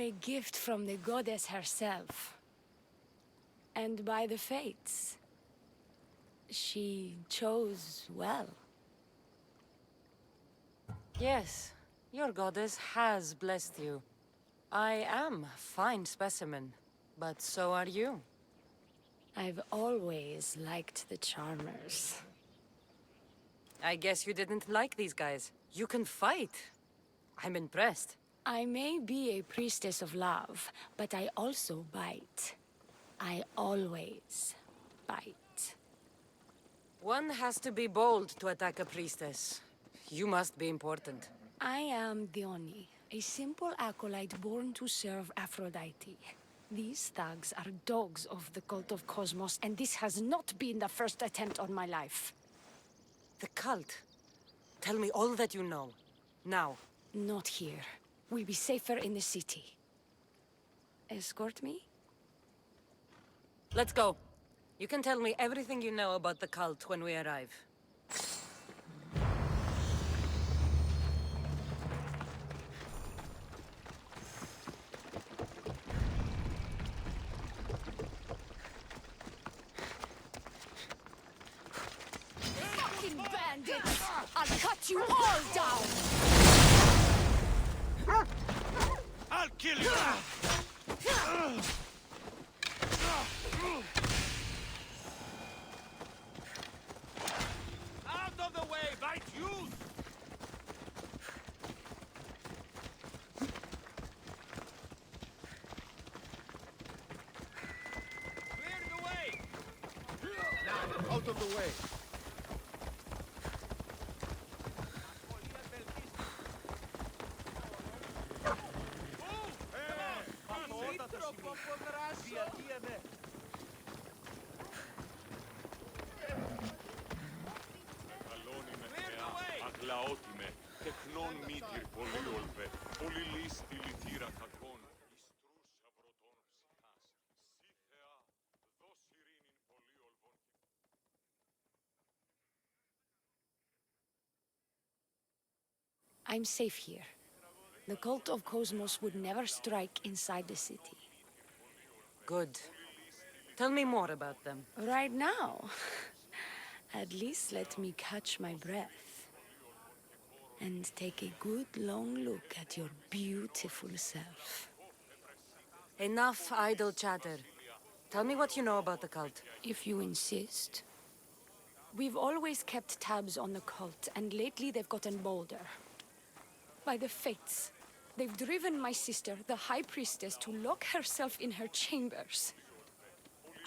a gift from the goddess herself. And by the fates, she chose well. Yes, your goddess has blessed you. I am a fine specimen, but so are you. I've always liked the Charmers. I guess you didn't like these guys. You can fight. I'm impressed. I may be a priestess of love, but I also bite. I always bite. One has to be bold to attack a priestess. You must be important. I am Dione, a simple acolyte born to serve Aphrodite. These thugs are dogs of the cult of Cosmos, and this has not been the first attempt on my life. The cult. Tell me all that you know. Now. Not here. We'll be safer in the city. Escort me? Let's go. You can tell me everything you know about the cult when we arrive. Fucking bandits! I'll cut you all down! I'll kill you! Out of the way, bite you! Clear the way! Now, out of the way! I'm safe here. The cult of Cosmos would never strike inside the city. Good. Tell me more about them. Right now? At least let me catch my breath. And take a good long look at your beautiful self. Enough idle chatter. Tell me what you know about the cult. If you insist. We've always kept tabs on the cult, and lately they've gotten bolder. By the fates, they've driven my sister, the High Priestess, to lock herself in her chambers.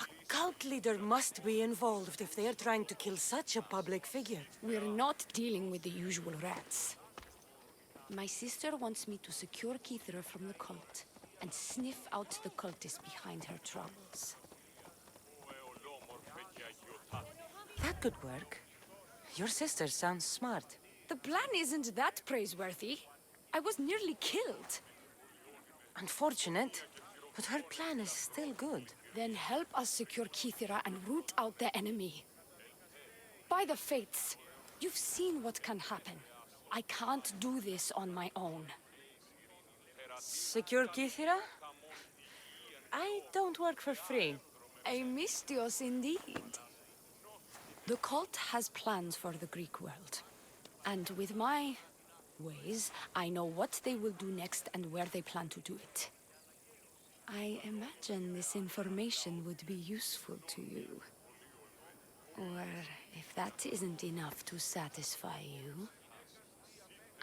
A cult leader must be involved if they are trying to kill such a public figure. We're not dealing with the usual rats. My sister wants me to secure Kythera from the cult, and sniff out the cultists behind her troubles. That could work. Your sister sounds smart. The plan isn't that praiseworthy. I was nearly killed. Unfortunate, but her plan is still good. Then help us secure Kythera and root out the enemy. By the fates, you've seen what can happen. I can't do this on my own. Secure Kythera? I don't work for free. A mystios indeed. The cult has plans for the Greek world. And with my ways, I know what they will do next and where they plan to do it. I imagine this information would be useful to you. Or if that isn't enough to satisfy you,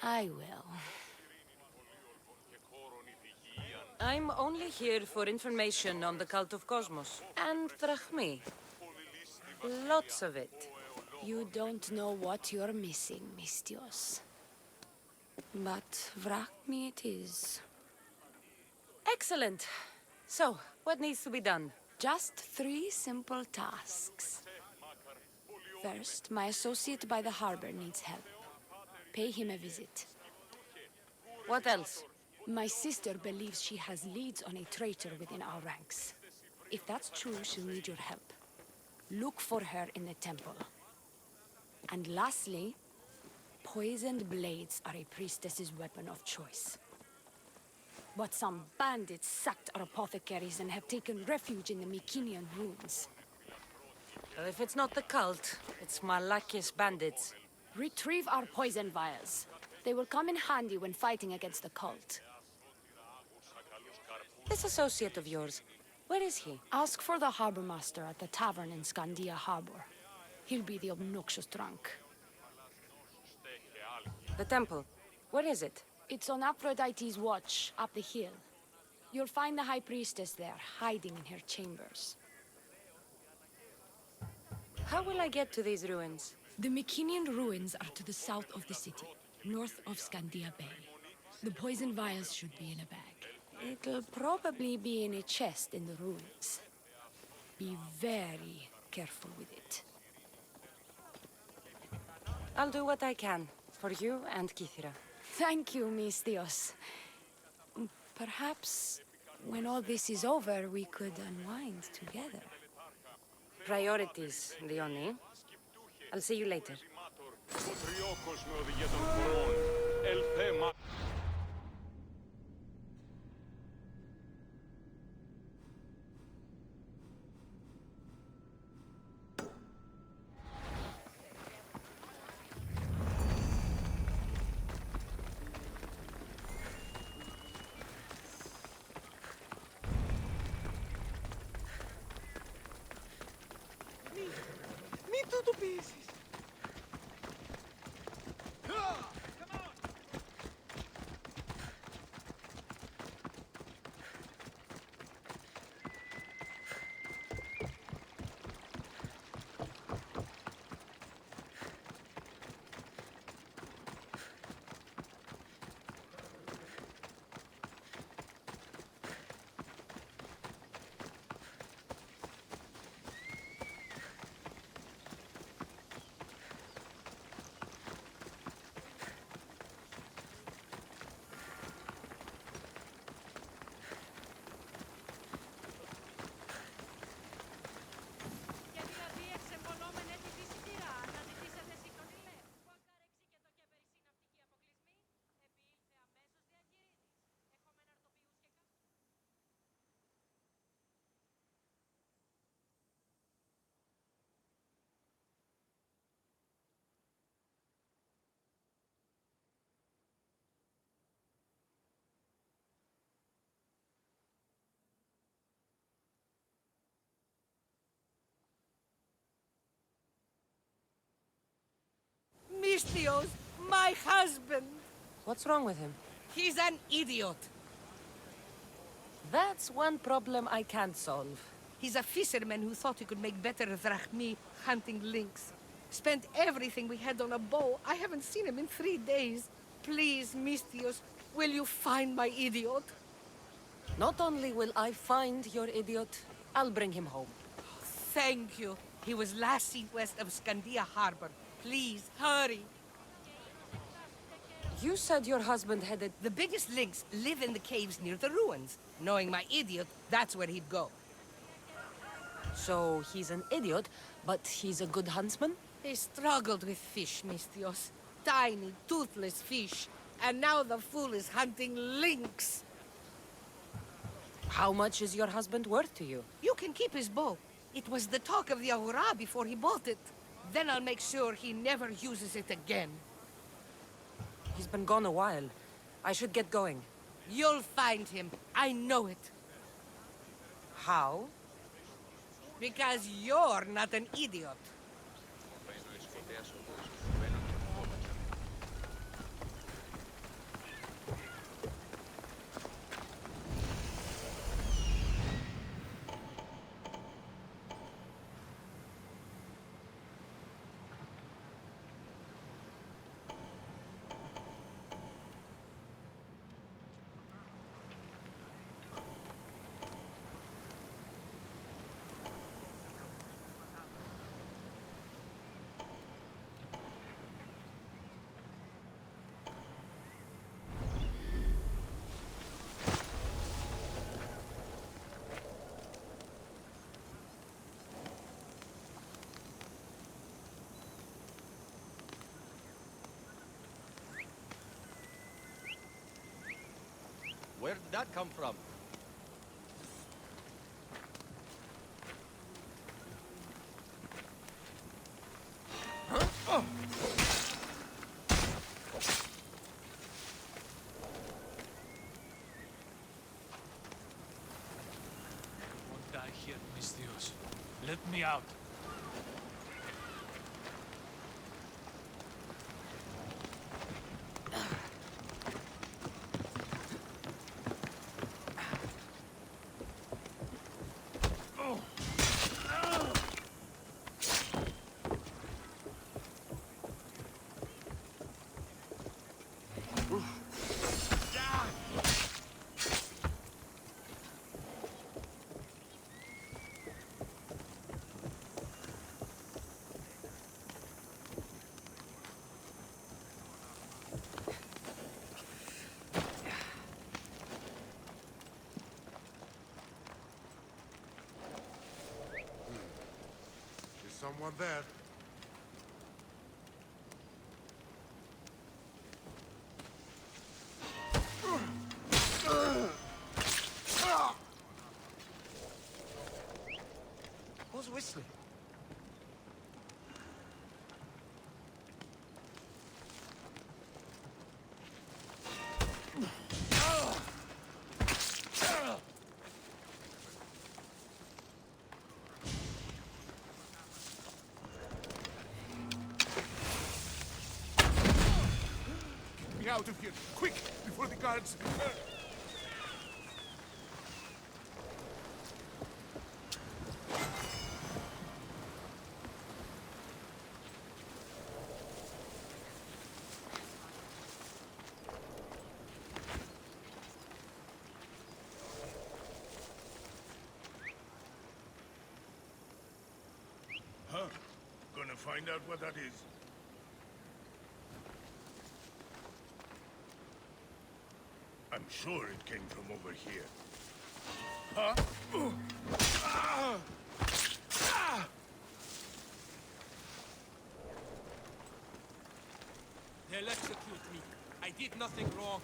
I will. I'm only here for information on the cult of Cosmos. And drachmi. Lots of it. You don't know what you're missing, mystios. But vrachmi it is. Excellent. So, what needs to be done? Just 3 simple tasks. First, my associate by the harbor needs help. Pay him a visit. What else? My sister believes she has leads on a traitor within our ranks. If that's true, she'll need your help. Look for her in the temple. And lastly, poisoned blades are a priestess's weapon of choice. But some bandits sacked our apothecaries and have taken refuge in the Mycenian ruins. Well, if it's not the cult, it's Malakis bandits. Retrieve our poison vials. They will come in handy when fighting against the cult. This associate of yours, where is he? Ask for the harbor master at the tavern in Scandia Harbor. He'll be the obnoxious drunk. The temple, where is it? It's on Aphrodite's watch, up the hill. You'll find the high priestess there, hiding in her chambers. How will I get to these ruins? The Mycenian ruins are to the south of the city, north of Scandia Bay. The poison vials should be in a bag. It'll probably be in a chest in the ruins. Be very careful with it. I'll do what I can, for you and Kythera. Thank you, Mistios. Perhaps, when all this is over, we could unwind together. Priorities, Leonie. I'll see you later. Μην του το πείσεις. Mistios, my husband. What's wrong with him? He's an idiot. That's one problem I can't solve. He's a fisherman who thought he could make better drachmi hunting lynx. Spent everything we had on a bow. I haven't seen him in 3 days. Please, Mistios, will you find my idiot? Not only will I find your idiot, I'll bring him home. Thank you. He was last seen west of Scandia Harbor. Please, hurry. You said your husband headed... The biggest lynx live in the caves near the ruins. Knowing my idiot, that's where he'd go. So he's an idiot, but he's a good huntsman? He struggled with fish, Mistios. Tiny, toothless fish. And now the fool is hunting lynx. How much is your husband worth to you? You can keep his bow. It was the talk of the Ahura before he bought it. Then I'll make sure he never uses it again. He's been gone a while. I should get going. You'll find him. I know it. How? Because you're not an idiot. Where did that come from? Won't die here, mis Dios. Let me out. Is someone there? Who's whistling? Get me out of here! Quick! Before the guards... Huh? Gonna find out what that is. I'm sure it came from over here. Huh? Ah! Ah! They'll execute me. I did nothing wrong.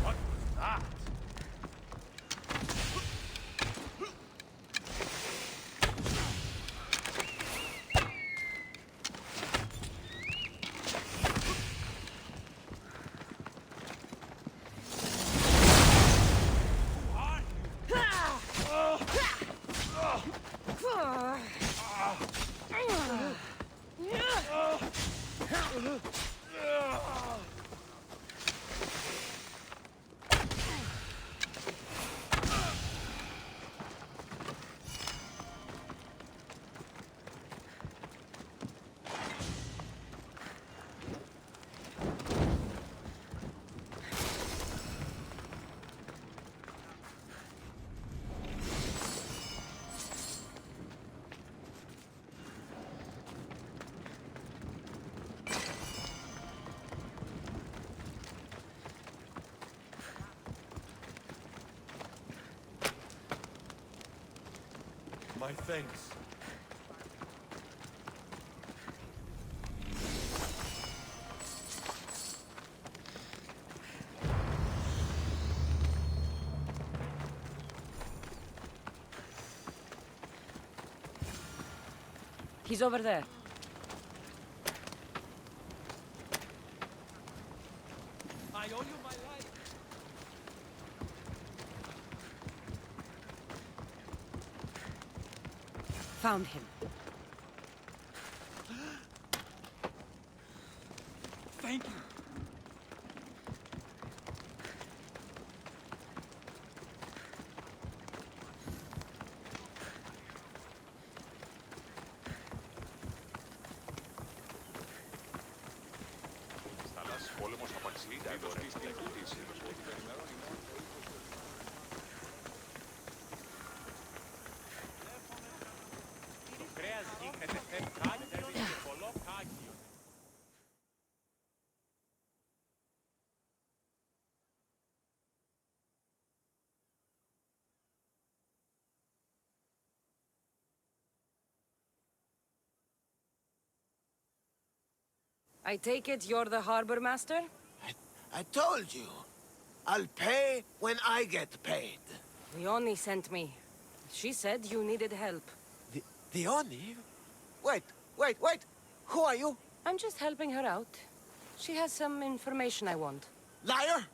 What was that? My thanks. He's over there. I owe you my life. Found him. Thank you. Πόλεμος απαξί, είδος της τεκούτης. Το κρέας γίνεται θεμκάκι και πολλό κάκι. I take it you're the harbor master? I told you. I'll pay when I get paid. Leonie sent me. She said you needed help. The Oni? Wait. Who are you? I'm just helping her out. She has some information I want. Liar!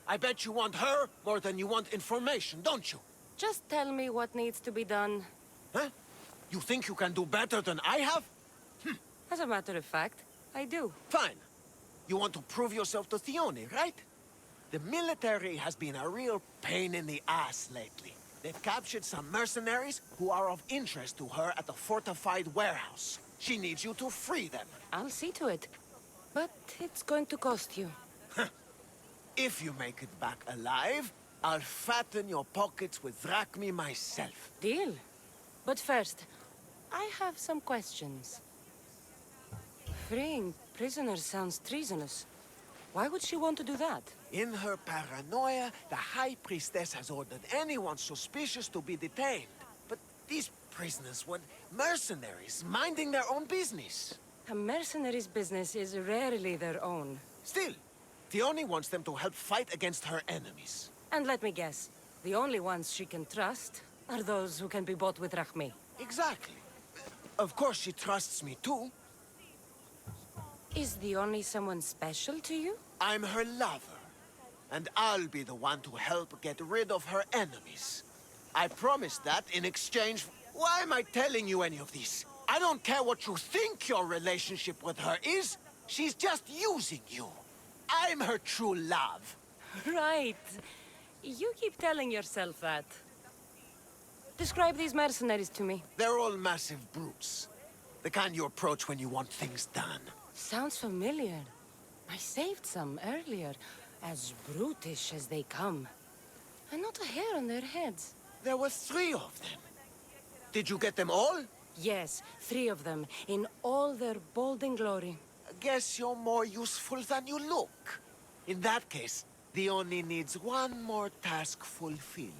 I bet you want her more than you want information, don't you? Just tell me what needs to be done. Huh? You think you can do better than I have? As a matter of fact, I do. Fine. You want to prove yourself to Thione, right? The military has been a real pain in the ass lately. They've captured some mercenaries who are of interest to her at the fortified warehouse. She needs you to free them. I'll see to it. But it's going to cost you. If you make it back alive, I'll fatten your pockets with drachmi myself. Deal. But first, I have some questions. Freeing prisoners sounds treasonous. Why would she want to do that? In her paranoia, the High Priestess has ordered anyone suspicious to be detained. But these prisoners were mercenaries, minding their own business. A mercenary's business is rarely their own. Still, Thione wants them to help fight against her enemies. And let me guess, the only ones she can trust are those who can be bought with drachmi. Exactly. Of course she trusts me too. Is the only someone special to you? I'm her lover. And I'll be the one to help get rid of her enemies. I promised that in exchange for... Why am I telling you any of this? I don't care what you think your relationship with her is. She's just using you. I'm her true love. Right. You keep telling yourself that. Describe these mercenaries to me. They're all massive brutes. The kind you approach when you want things done. Sounds familiar. I saved some earlier, as brutish as they come. And not a hair on their heads. There were 3 of them. Did you get them all? Yes, 3 of them, in all their bold glory. I guess you're more useful than you look. In that case, the Oni needs one more task fulfilled.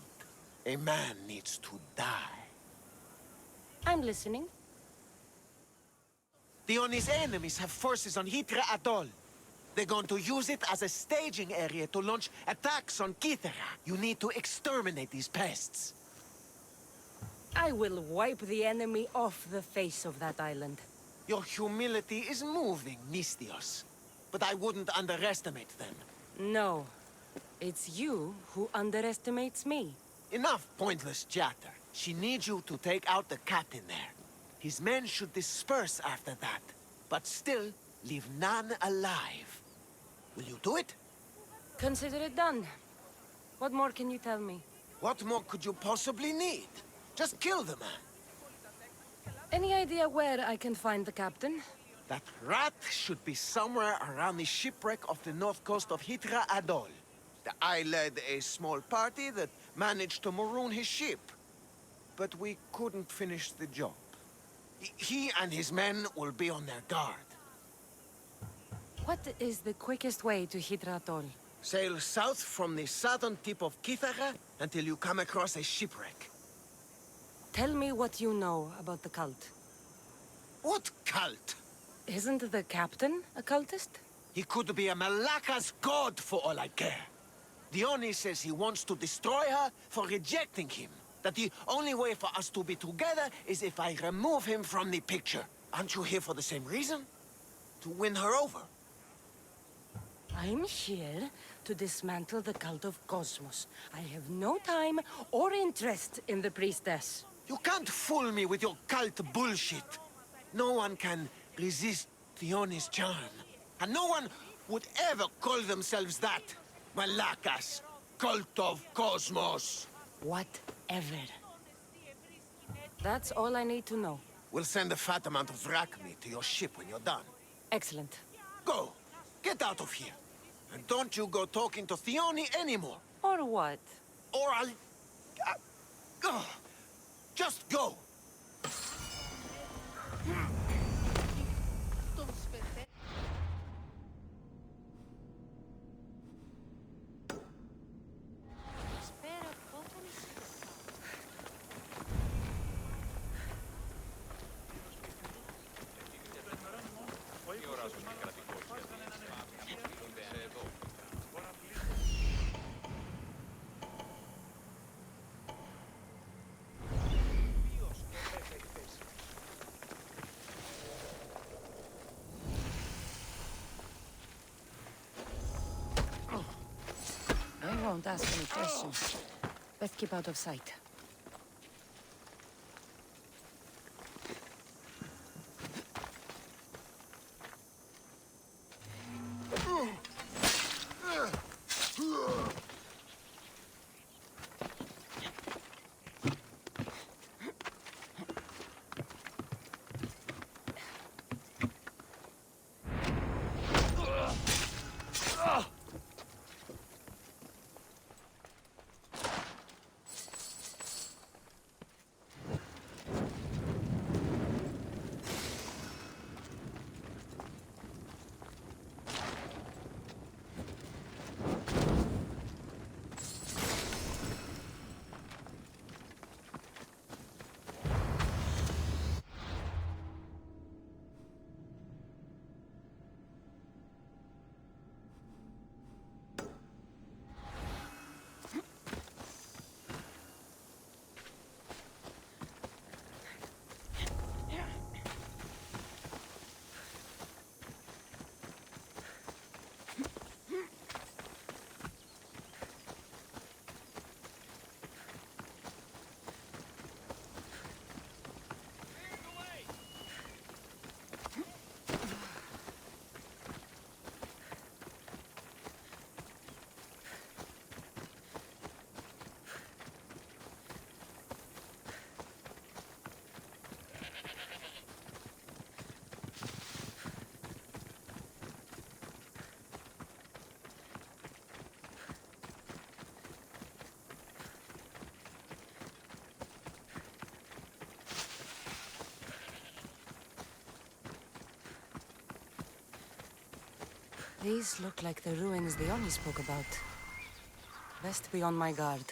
A man needs to die. I'm listening. The Oni's enemies have forces on Kythera Atoll. They're going to use it as a staging area to launch attacks on Kythera. You need to exterminate these pests. I will wipe the enemy off the face of that island. Your humility is moving, Misthios. But I wouldn't underestimate them. No. It's you who underestimates me. Enough pointless chatter. She needs you to take out the captain there. His men should disperse after that, but still leave none alive. Will you do it? Consider it done. What more can you tell me? What more could you possibly need? Just kill the man. Any idea where I can find the captain? That rat should be somewhere around the shipwreck off the north coast of Kythera Atoll. I led a small party that managed to maroon his ship. But we couldn't finish the job. He and his men will be on their guard. What is the quickest way to Kythera Atoll? Sail south from the southern tip of Kythera until you come across a shipwreck. Tell me what you know about the cult. What cult? Isn't the captain a cultist? He could be a Malaka's god for all I care. Dione says he wants to destroy her for rejecting him. That the only way for us to be together is if I remove him from the picture. Aren't you here for the same reason? To win her over? I'm here to dismantle the cult of Cosmos. I have no time or interest in the priestess. You can't fool me with your cult bullshit. No one can resist Thione's charm. And no one would ever call themselves that. Malakas, cult of Cosmos. Whatever. That's all I need to know. We'll send a fat amount of drachmi to your ship when you're done. Excellent. Go. Get out of here. And don't you go talking to Thione anymore. Or what? Or I'll... go. Just go. Don't ask any questions. Best keep out of sight. These look like the ruins the Oni spoke about. Best be on my guard.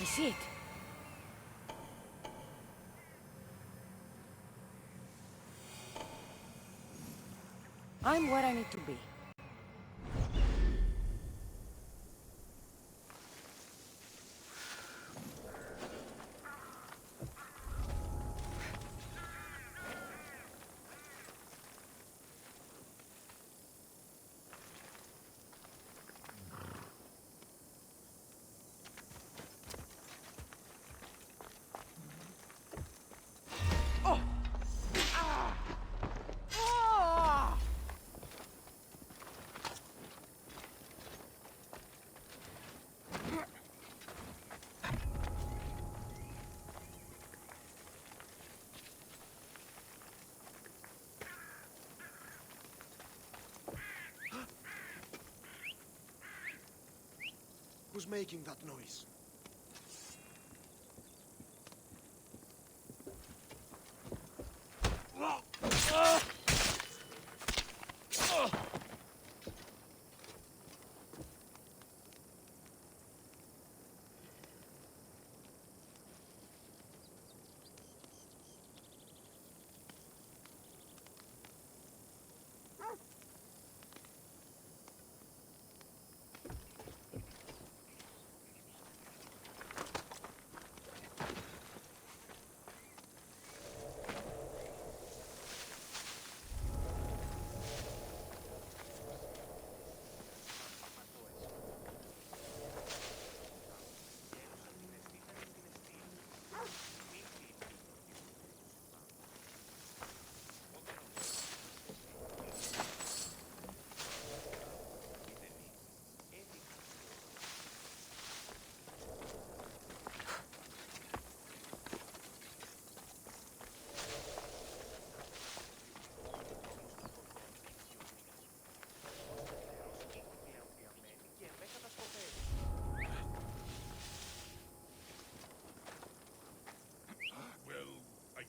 I see it. I'm where I need to be. Who's making that noise?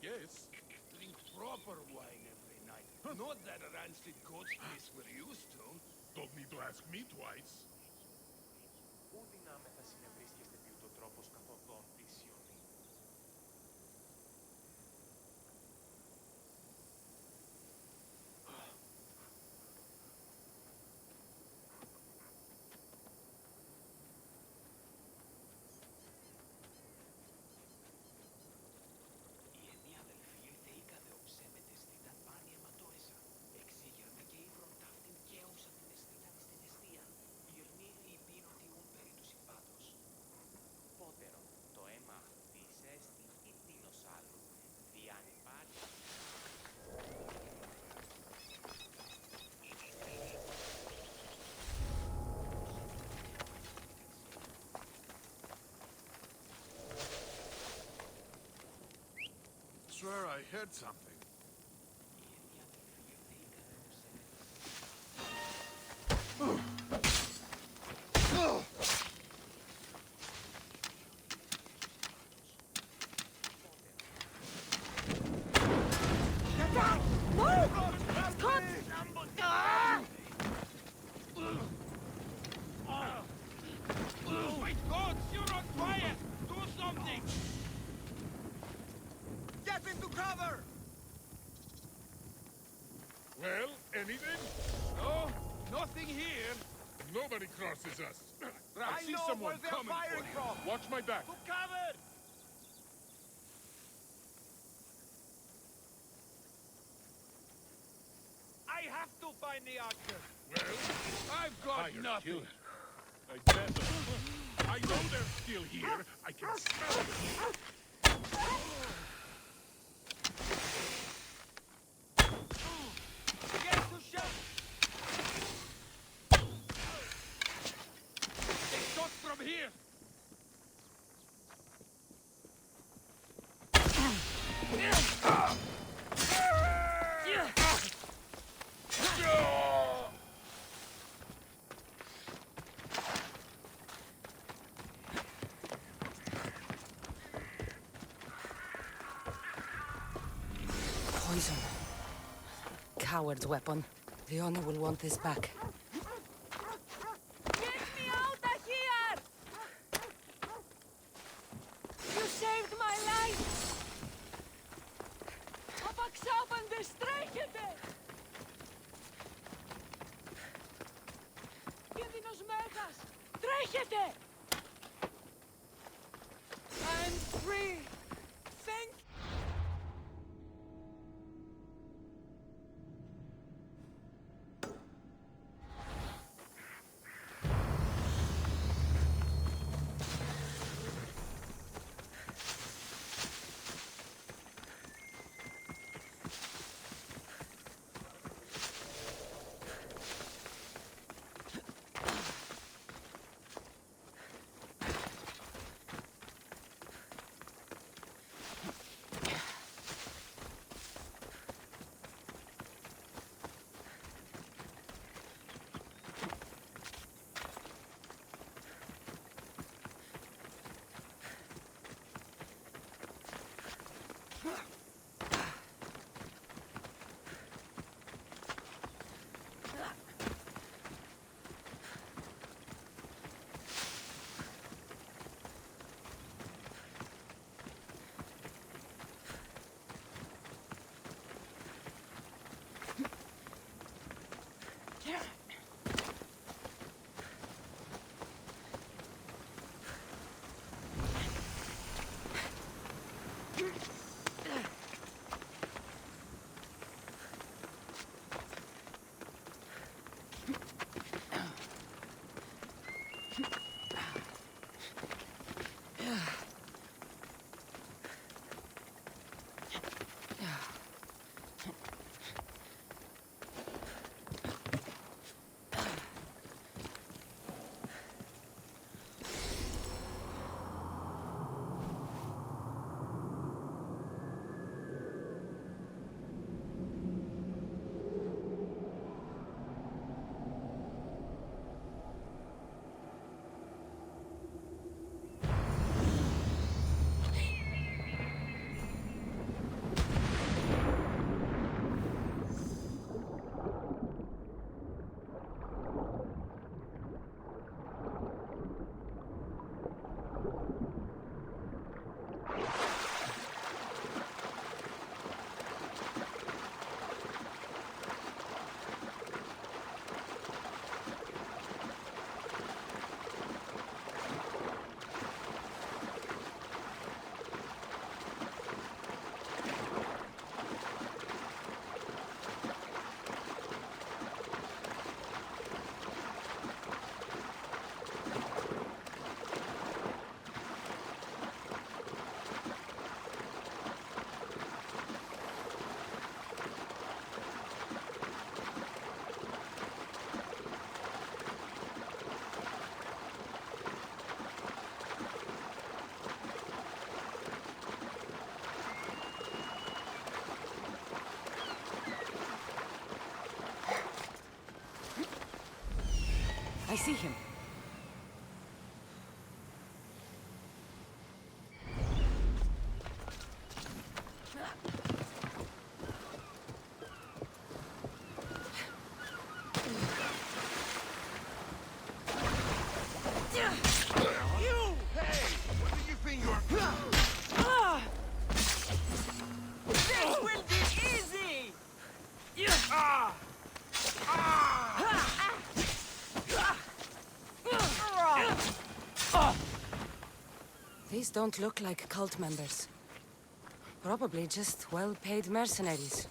Yes. Drink proper wine every night. Not that rancid goat's piss we're used to. Don't need to ask me twice. Πού δυνάμεθα συνευρίσκεστε επί ούτω τρόπος καθοδόν πλησιονή. Η ενή αδελφή ήρθε ή κατεοψέμεται στη τα πάνια ματώεσα. Εξήγερνα swear I heard something. My God, you're on fire! Do something! Get into cover! Well, anything? No, nothing here. Nobody crosses us. I I see know someone where they're coming firing for you. from. Watch my back. To cover! I have to find the archer. Well, I've got hired nothing. killer. I guess. I know they're still here. I can smell it. Get to shot! They shot from here! Poison. Coward's weapon. Leona will want this back. Get me out of here! You saved my life! Απαξάπαν δεν στρέχεται! Κίνδυνος μέγας! Τρέχετε! I'm free! Thank you! I see him. You! Hey! What do you think you're... This will be easy! Ah! These don't look like cult members. Probably just well-paid mercenaries.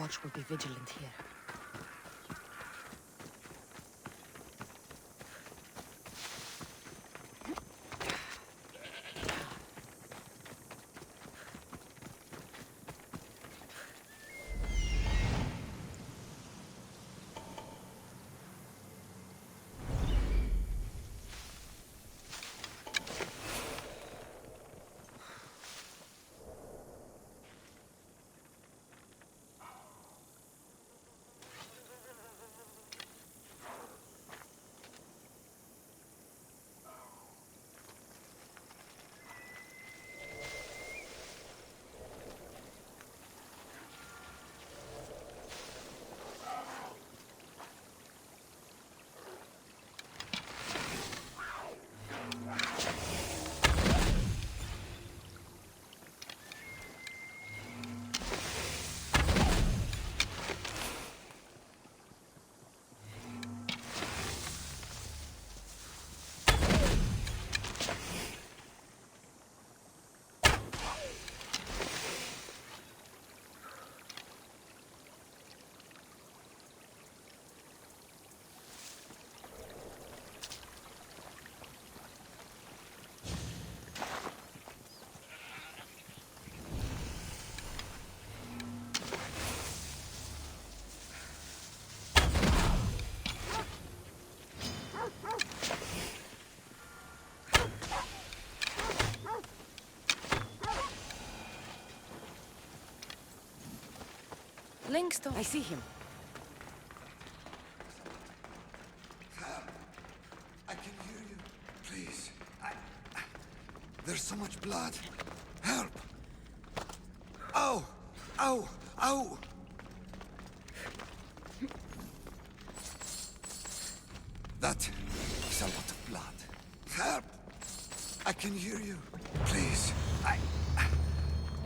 watch will be vigilant here. Linkstone. I see him. I can hear you. Please. There's so much blood. Help! Ow! Ow! Ow! That is a lot of blood. Help! I can hear you. Please.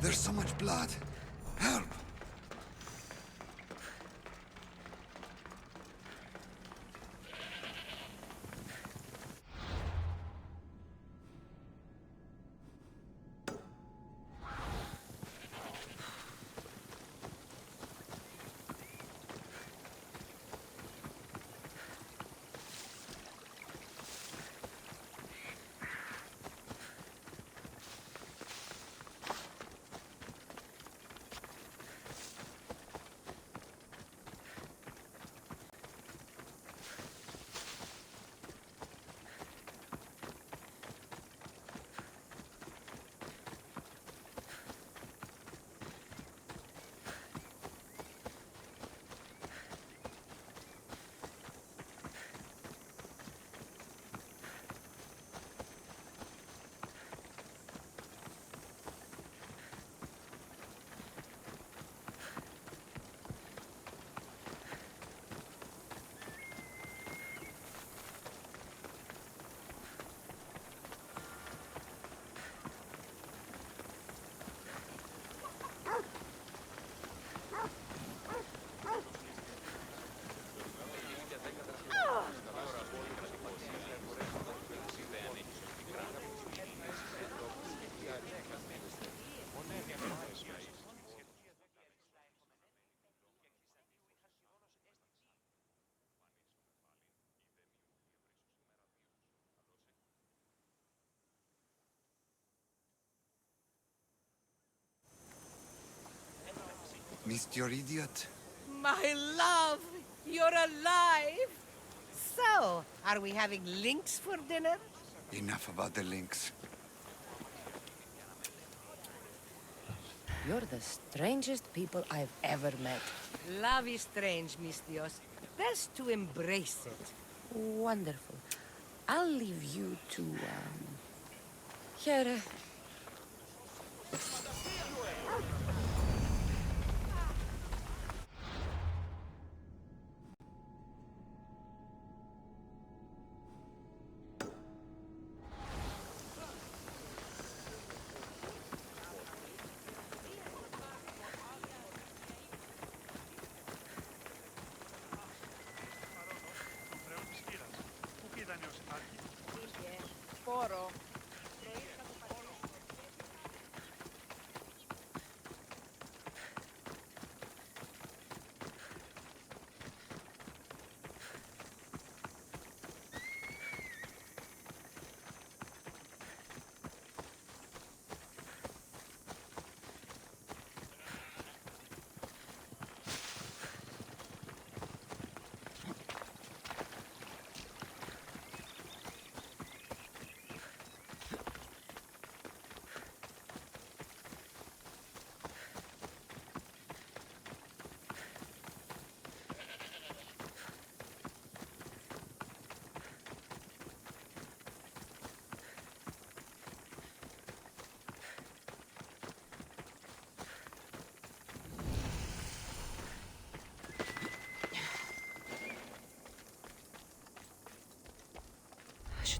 There's so much blood. Help! Missed your idiot? My love, you're alive! So, are we having lynx for dinner? Enough about the links. You're the strangest people I've ever met. Love is strange, Mistios. Best to embrace it. Wonderful. I'll leave you to, Here.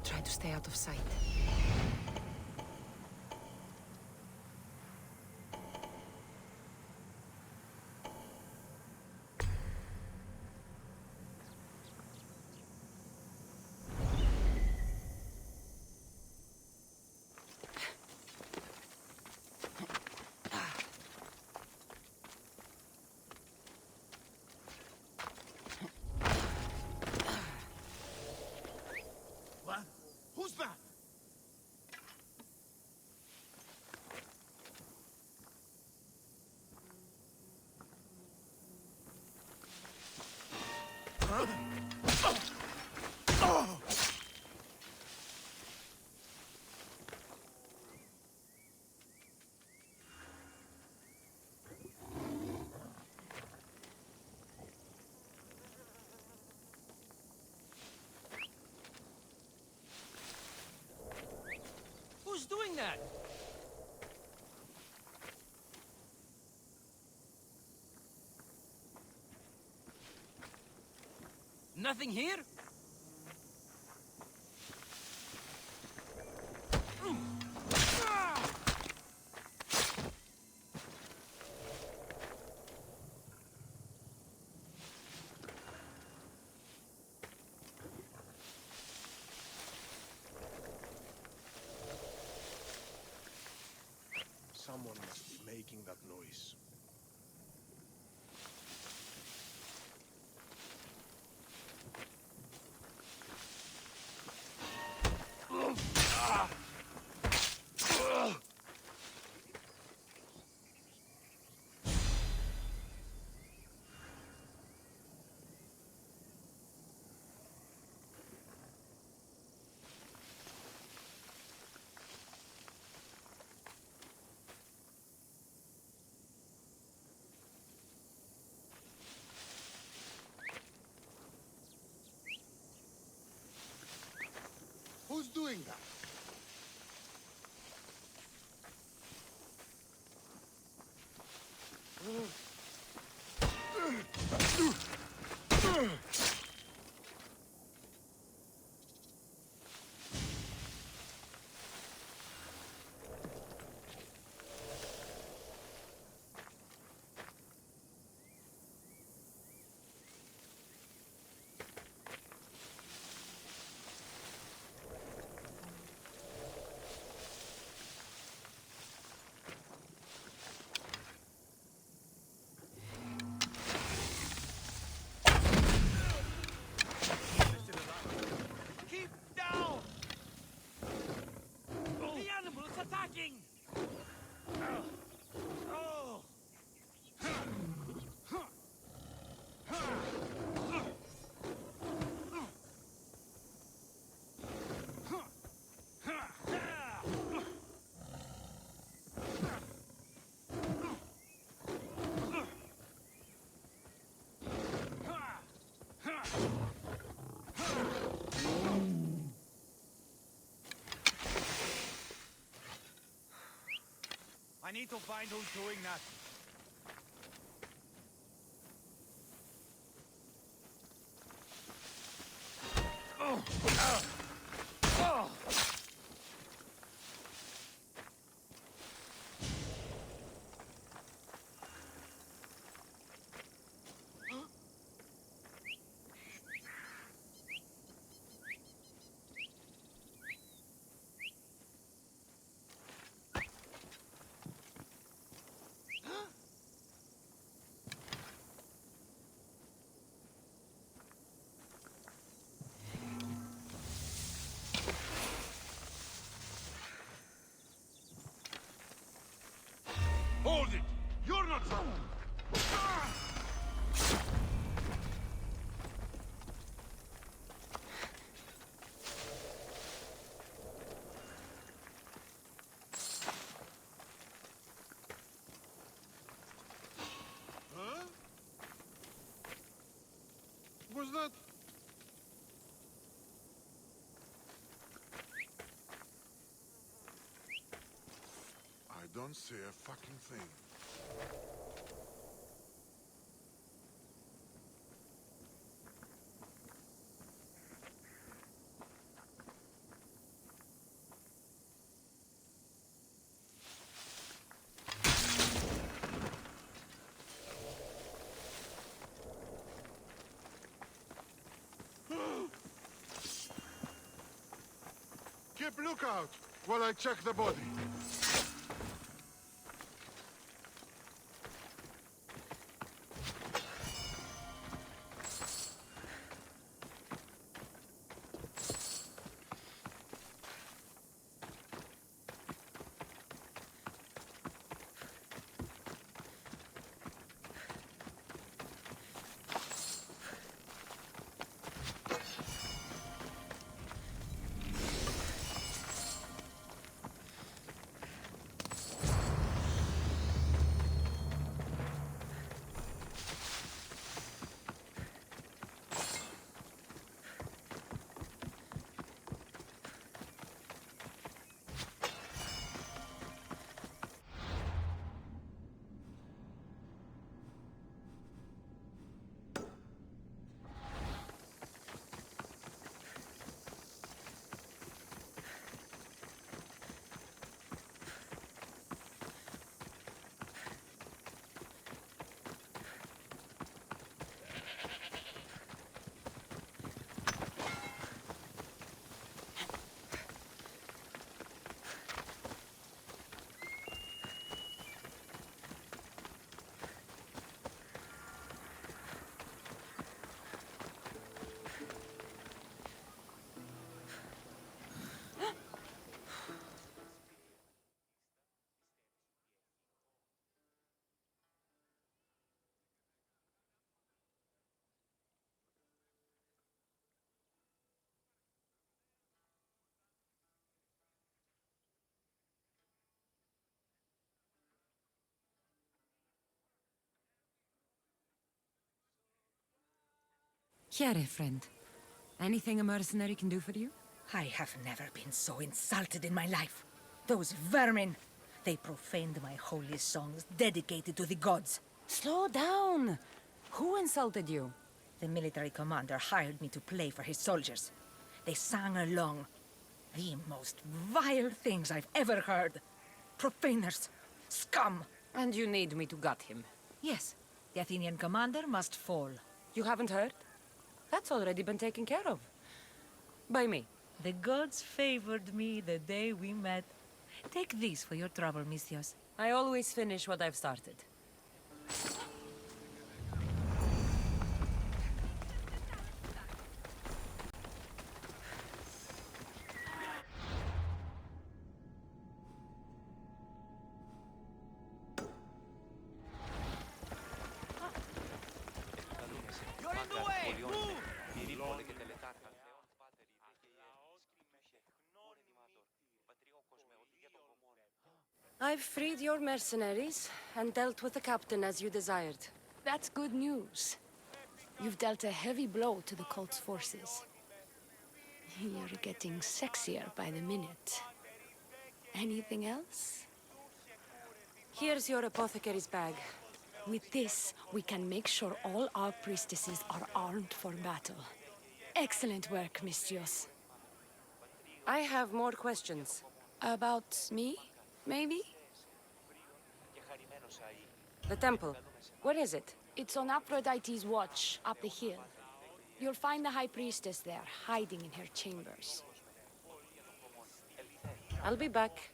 Try to stay out of sight. What? Who's that? Who's doing that? Nothing here? Someone must be making that noise. Who's doing that? Keep down! The animal's attacking! Oh! I need to find who's doing that. Hold it! You're not... Huh? Was that... I don't see a fucking thing. Keep lookout while I check the body. Kythera, friend. Anything a mercenary can do for you? I have never been so insulted in my life. Those vermin! They profaned my holy songs dedicated to the gods. Slow down! Who insulted you? The military commander hired me to play for his soldiers. They sang along. The most vile things I've ever heard. Profaners. Scum. And you need me to gut him? Yes, the Athenian commander must fall. You haven't heard? That's already been taken care of. By me. The gods favored me the day we met. Take these for your trouble, Misthios. I always finish what I've started. You're in the way! Move! I've freed your mercenaries and dealt with the captain as you desired. That's good news. You've dealt a heavy blow to the cult's forces. You're getting sexier by the minute. Anything else? Here's your apothecary's bag. With this, we can make sure all our priestesses are armed for battle. Excellent work, Misthios. I have more questions. About me, maybe? The temple. Where is it? It's on Aphrodite's watch, up the hill. You'll find the High Priestess there, hiding in her chambers. I'll be back.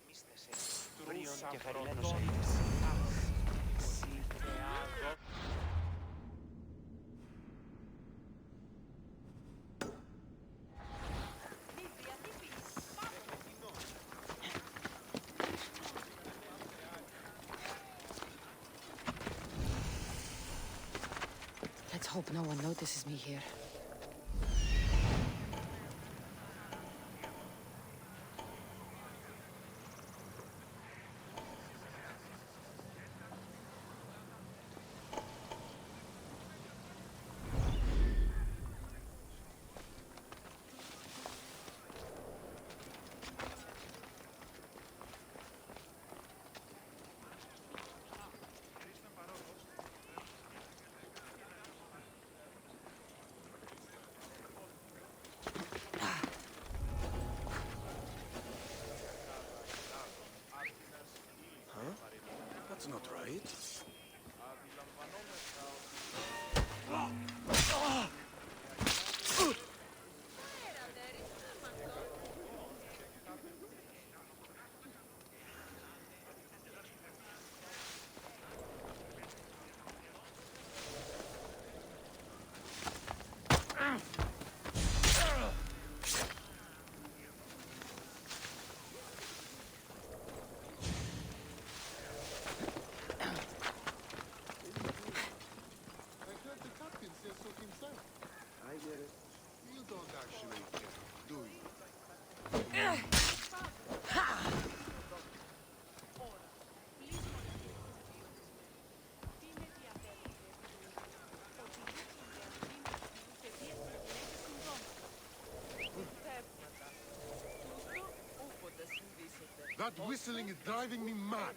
Let's hope no one notices me here. That's not right. That whistling is driving me mad.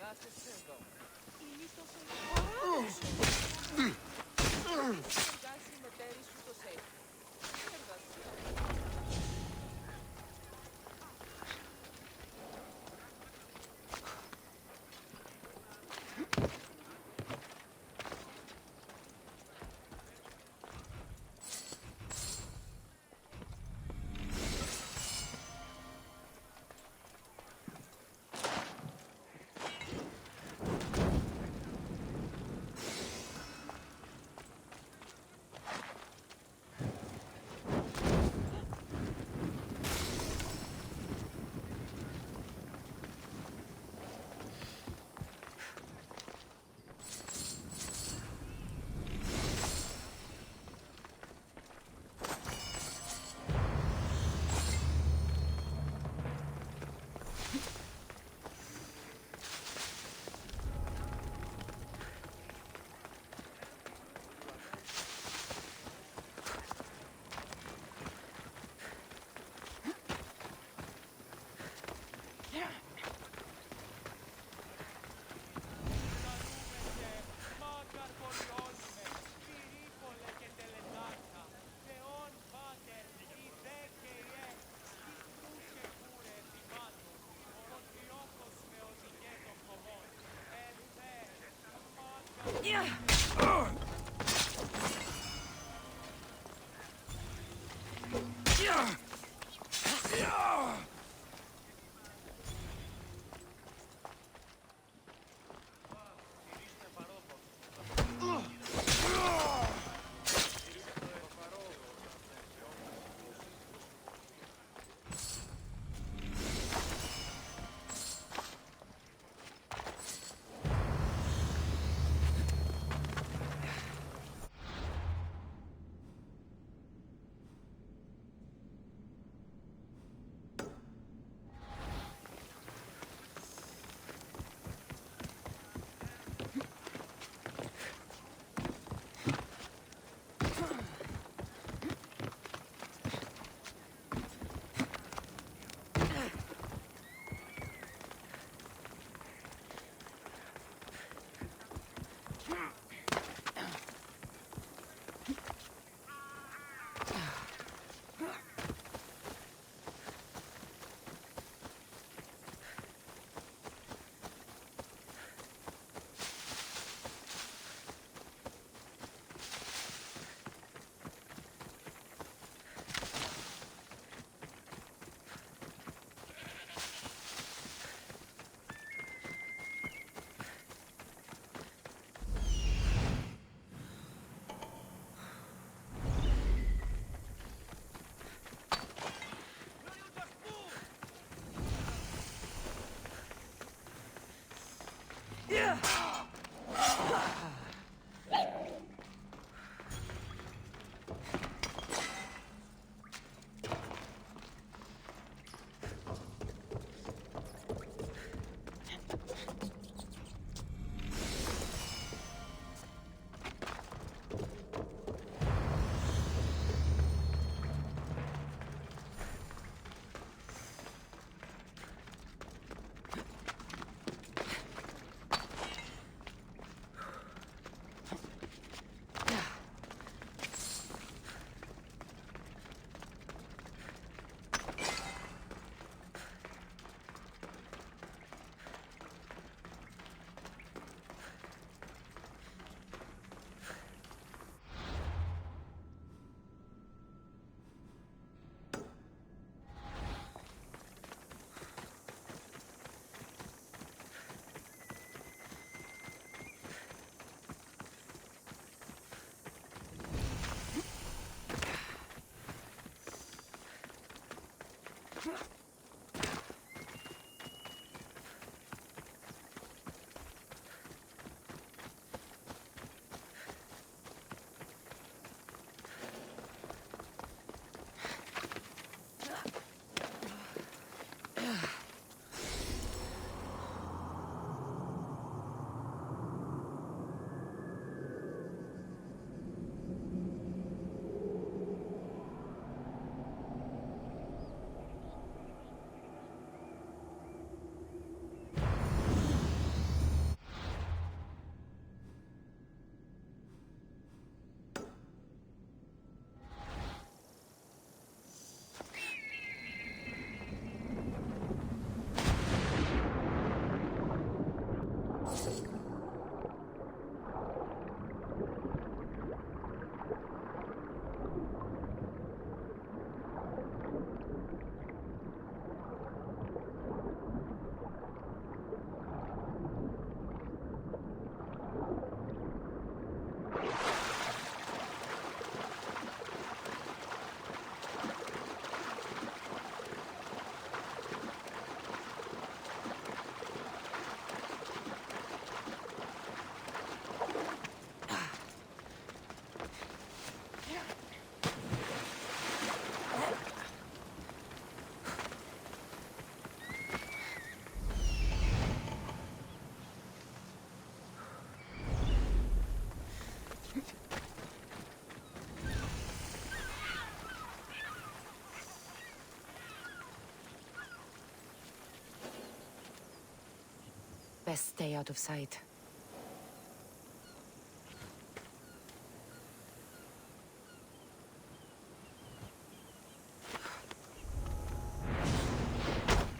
Best stay out of sight.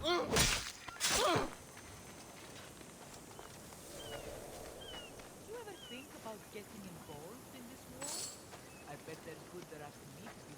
You ever think about getting involved in this war? I bet there's good meat to be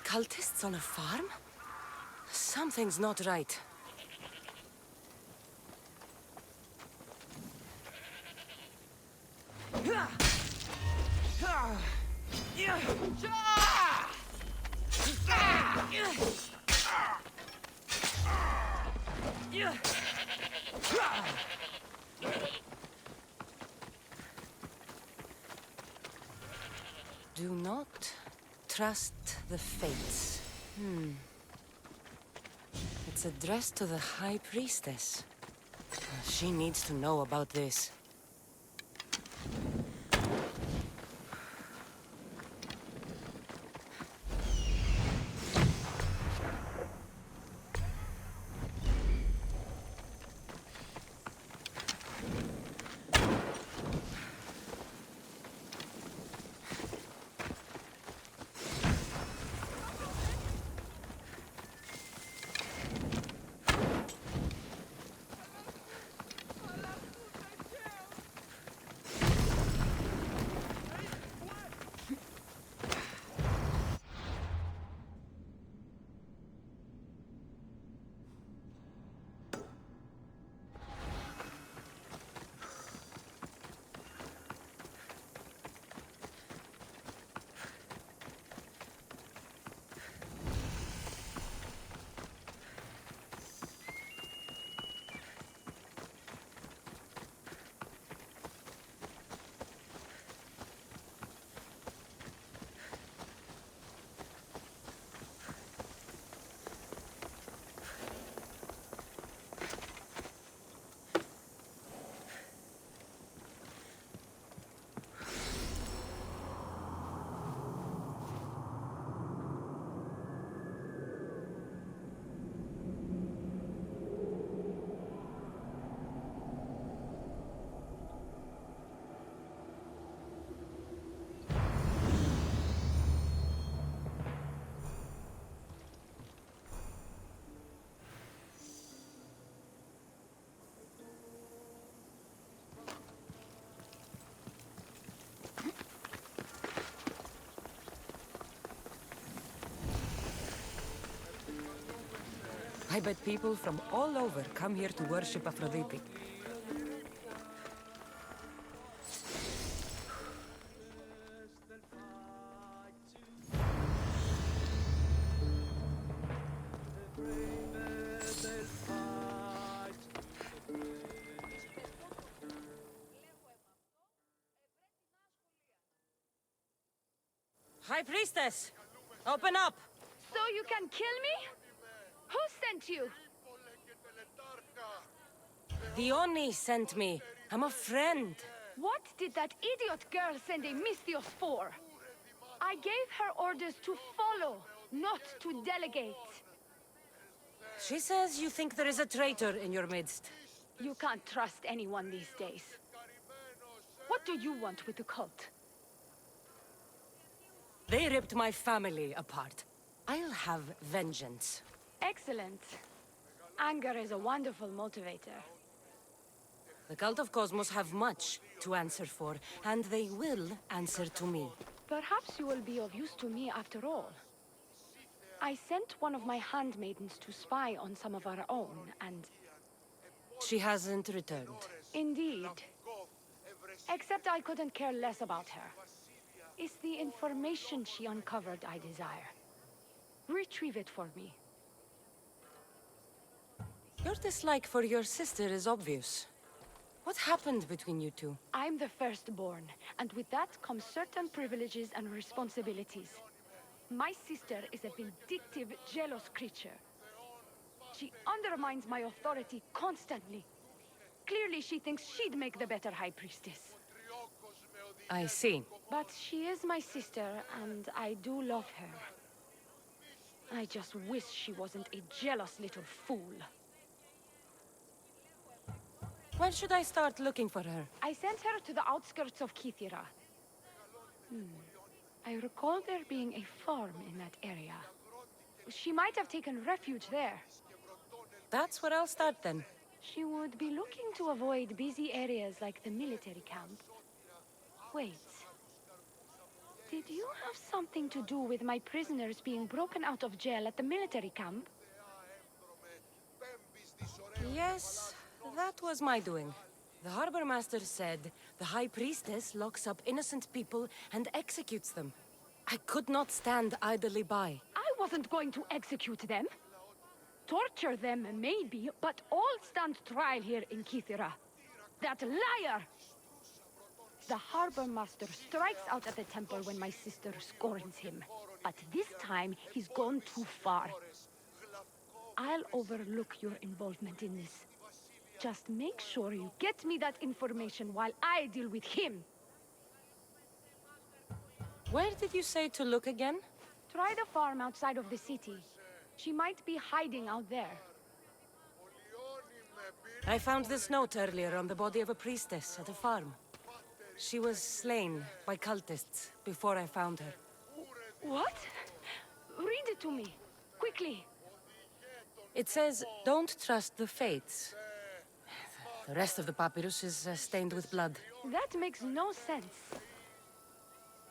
Cultists on a farm? Something's not right. Do not trust the fates. It's addressed to the High Priestess. She needs to know about this. I bet people from all over come here to worship Aphrodite. High Priestess! Open up! So you can kill me? Who sent you? The Oni sent me. I'm a friend. What did that idiot girl send a Misthios for? I gave her orders to follow, not to delegate. She says you think there is a traitor in your midst. You can't trust anyone these days. What do you want with the cult? They ripped my family apart. I'll have vengeance. Excellent. Anger is a wonderful motivator. The Cult of Cosmos have much to answer for, and they will answer to me. Perhaps you will be of use to me after all. I sent one of my handmaidens to spy on some of our own, and... She hasn't returned. Indeed. Except I couldn't care less about her. It's the information she uncovered I desire. Retrieve it for me. Your dislike for your sister is obvious. What happened between you two? I'm the firstborn, and with that comes certain privileges and responsibilities. My sister is a vindictive, jealous creature. She undermines my authority constantly. Clearly she thinks she'd make the better High Priestess. I see. But she is my sister, and I do love her. I just wish she wasn't a jealous little fool. When should I start looking for her? I sent her to the outskirts of Kythera. I recall there being a farm in that area. She might have taken refuge there. That's where I'll start then. She would be looking to avoid busy areas like the military camp. Wait. Did you have something to do with my prisoners being broken out of jail at the military camp? Yes, that was my doing. The Harbor Master said the High Priestess locks up innocent people and executes them. I could not stand idly by. I wasn't going to execute them. Torture them, maybe, but all stand trial here in Kythera. That liar! The Harbor Master strikes out at the temple when my sister scorns him. But this time, he's gone too far. I'll overlook your involvement in this. Just make sure you get me that information while I deal with him. Where did you say to look again? Try the farm outside of the city. She might be hiding out there. I found this note earlier on the body of a priestess at a farm. She was slain by cultists before I found her. What? Read it to me, quickly. It says, don't trust the fates. The rest of the papyrus is stained with blood. That makes no sense.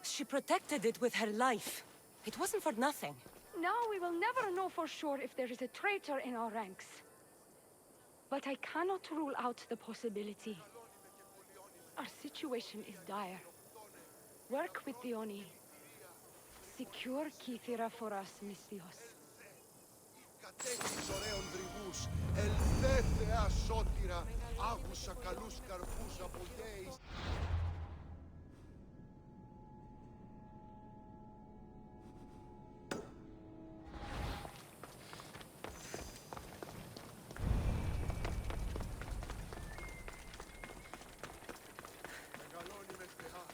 She protected it with her life. It wasn't for nothing. Now we will never know for sure if there is a traitor in our ranks. But I cannot rule out the possibility. Our situation is dire. Work with the Oni. Secure Kythera for us, Misthios. Κατέχεις ωραίων δρυγούς, ελθέθεα σώτηρα, άκουσα καλούς καρπούς από γέης. Μεγαλώνει με στεχά.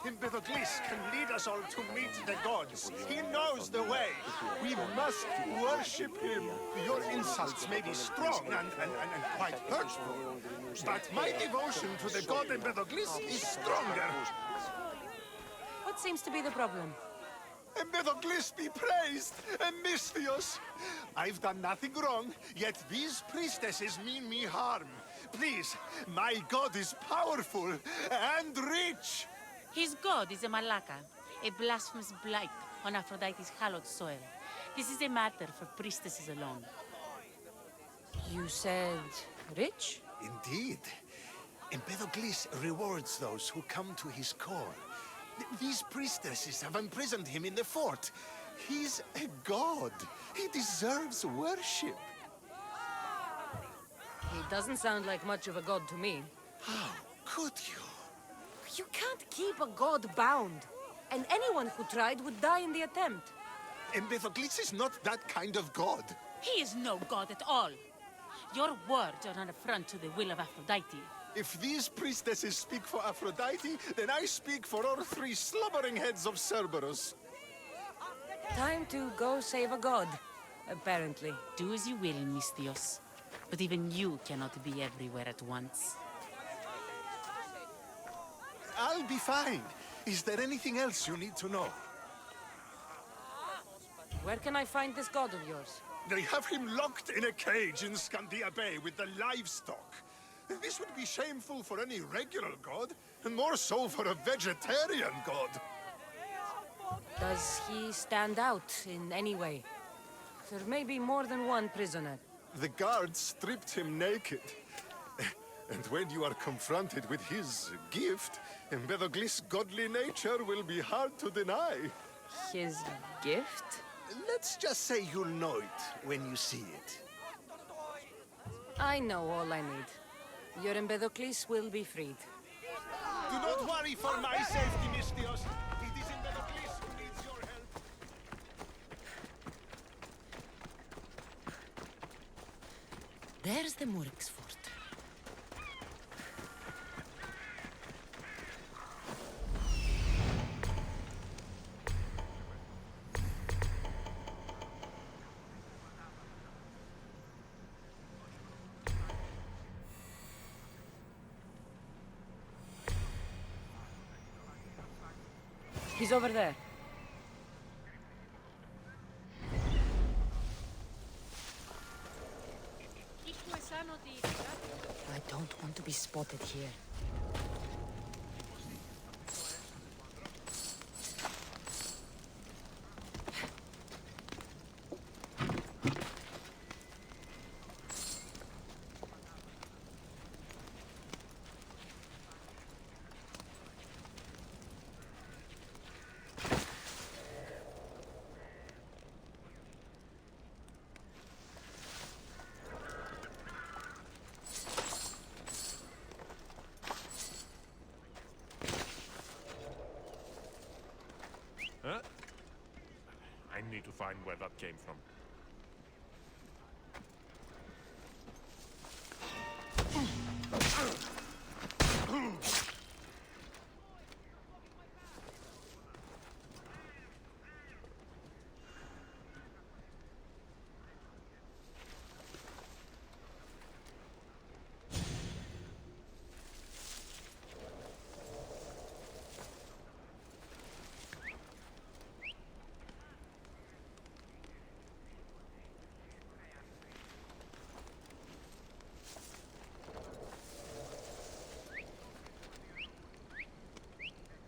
Empedocles can lead us all to meet the gods. He knows the way. We must worship him. Your insults may be strong and quite hurtful, but my devotion to the god Empedocles is stronger. What seems to be the problem? Empedocles be praised, Misthios! I've done nothing wrong, yet these priestesses mean me harm. Please, my god is powerful and rich! His god is a Malaka, a blasphemous blight on Aphrodite's hallowed soil. This is a matter for priestesses alone. You said rich? Indeed. Empedocles rewards those who come to his call. These priestesses have imprisoned him in the fort. He's a god. He deserves worship. He doesn't sound like much of a god to me. How could you? You can't keep a god bound. And anyone who tried would die in the attempt. Empedocles is not that kind of god. He is no god at all. Your words are an affront to the will of Aphrodite. If these priestesses speak for Aphrodite, then I speak for all three slubbering heads of Cerberus. Time to go save a god, apparently. Do as you will, Misthios. But even you cannot be everywhere at once. I'll be fine. Is there anything else you need to know? Where can I find this god of yours? They have him locked in a cage in Scandia Bay with the livestock. This would be shameful for any regular god, and more so for a vegetarian god. Does he stand out in any way? There may be more than one prisoner. The guards stripped him naked. And when you are confronted with his gift, Empedocles' godly nature will be hard to deny. His gift? Let's just say you'll know it when you see it. I know all I need. Your Empedocles will be freed. Do not worry for my safety, Misthios. It is Empedocles who needs your help. There's the Murex fort. He's over there. I don't want to be spotted here. Huh? I need to find where that came from.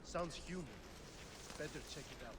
Sounds human. Better check it out.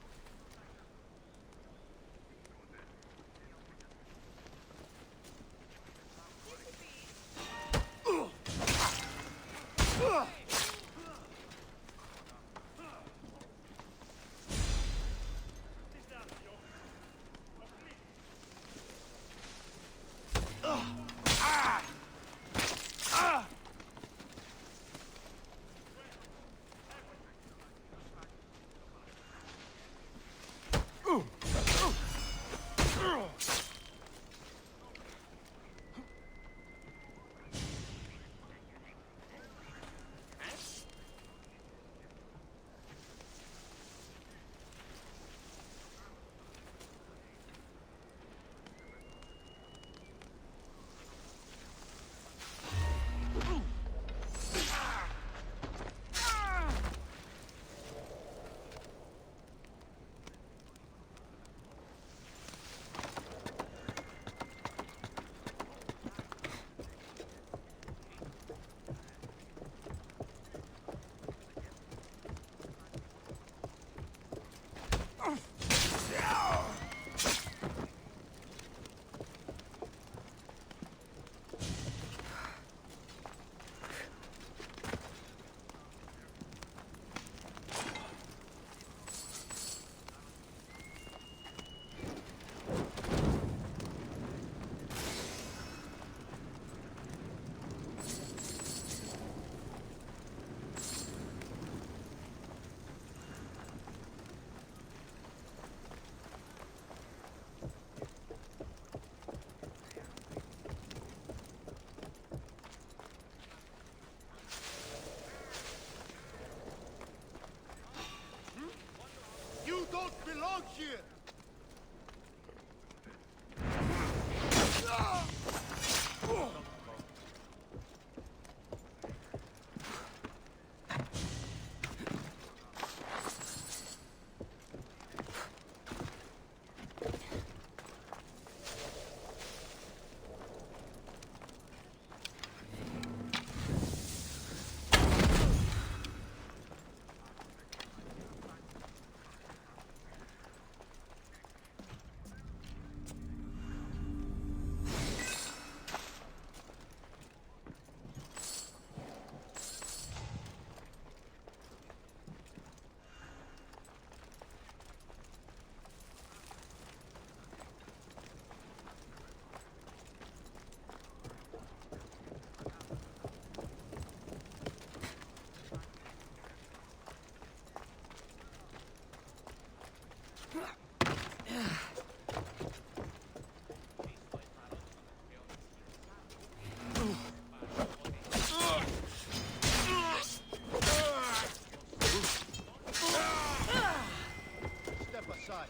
Out here! Step aside.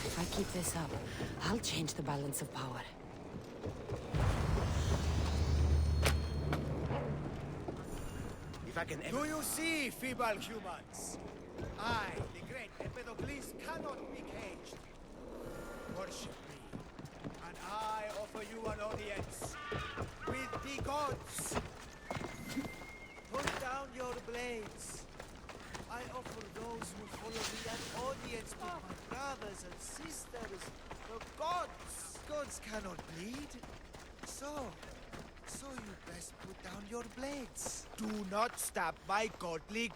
If I keep this up, I'll change the balance of power. If I can ever... Do you see, feeble humans? I, the great Empedocles, cannot be caged. Worship me, and I offer you an audience with the gods. Put down your blades. I offer those who follow me an audience with my brothers and sisters, the gods. Gods cannot bleed. So you best put down your blades. Do not stab my godly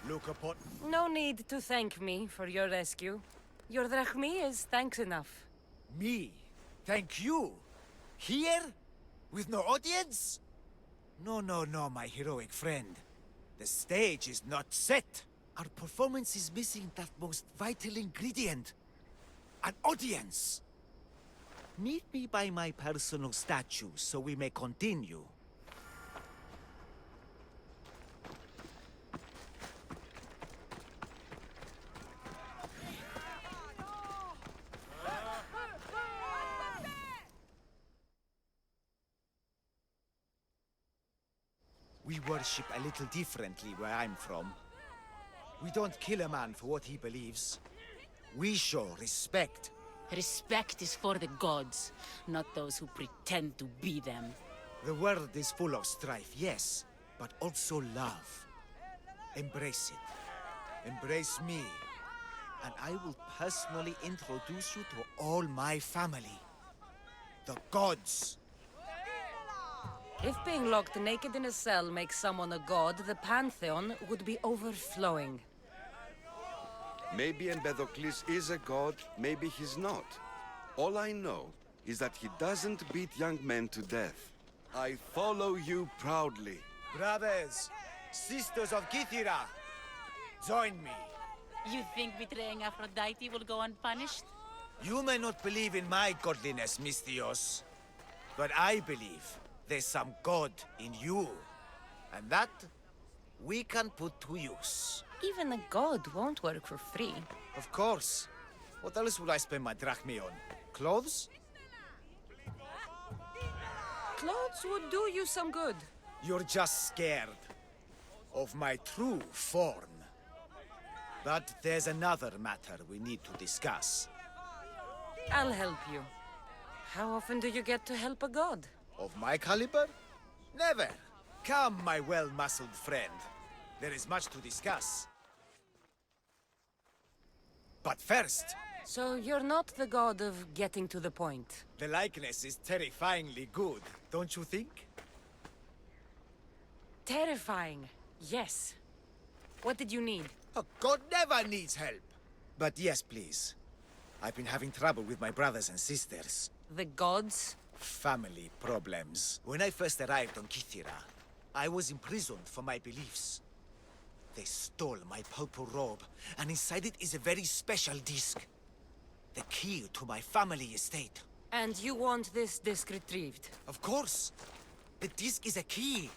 Look upon... No need to thank me for your rescue. Your drachmi is thanks enough. Me? Thank you? Here? With no audience? No, my heroic friend. The stage is not set. Our performance is missing that most vital ingredient. An audience. Meet me by my personal statue so we may continue. We worship a little differently where I'm from. We don't kill a man for what he believes. We show respect. Respect is for the gods, not those who pretend to be them. The world is full of strife, yes, but also love. Embrace it. Embrace me. And I will personally introduce you to all my family. The gods. If being locked naked in a cell makes someone a god, the Pantheon would be overflowing. Maybe Empedocles is a god, maybe he's not. All I know is that he doesn't beat young men to death. I follow you proudly. Brothers, sisters of Kythera, join me. You think betraying Aphrodite will go unpunished? You may not believe in my godliness, Misthios, but I believe there's some god in you, and that we can put to use. Even a god won't work for free. Of course. What else would I spend my drachmi on? Clothes? Clothes would do you some good. You're just scared. of my true form. But there's another matter we need to discuss. I'll help you. How often do you get to help a god? Of my caliber? Never. Come, my well-muscled friend. There is much to discuss. But first... So you're not the god of getting to the point. The likeness is terrifyingly good, don't you think? Terrifying, yes. What did you need? A god never needs help. But yes, please. I've been having trouble with my brothers and sisters. The gods? Family problems. When I first arrived on Kythera, I was imprisoned for my beliefs. They stole my purple robe, and inside it is a very special disc. The key to my family estate. And you want this disc retrieved? Of course. The disc is a key.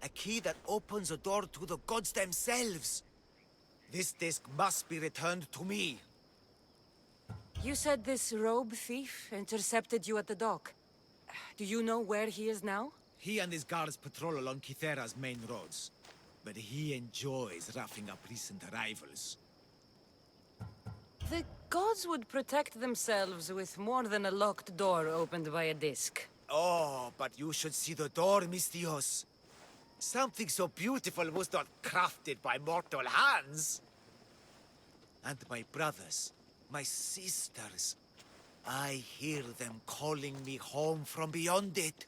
A key that opens a door to the gods themselves. This disc must be returned to me. You said this robe thief intercepted you at the dock. Do you know where he is now? He and his guards patrol along Kythera's main roads. But he enjoys roughing up recent arrivals. The gods would protect themselves with more than a locked door opened by a disc. Oh, but you should see the door, Mistios. Something so beautiful was not crafted by mortal hands. And my brothers, my sisters, I hear them calling me home from beyond it.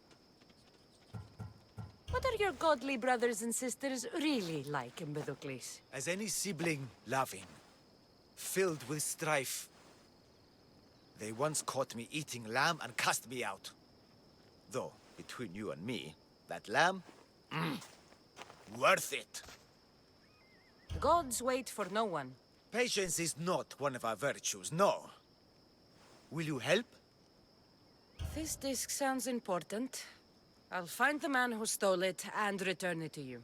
What are your godly brothers and sisters really like, Empedocles? As any sibling, loving. Filled with strife. They once caught me eating lamb and cast me out. Though, between you and me, that lamb? Worth it. Gods wait for no one. Patience is not one of our virtues, no. Will you help? This disc sounds important. I'll find the man who stole it and return it to you.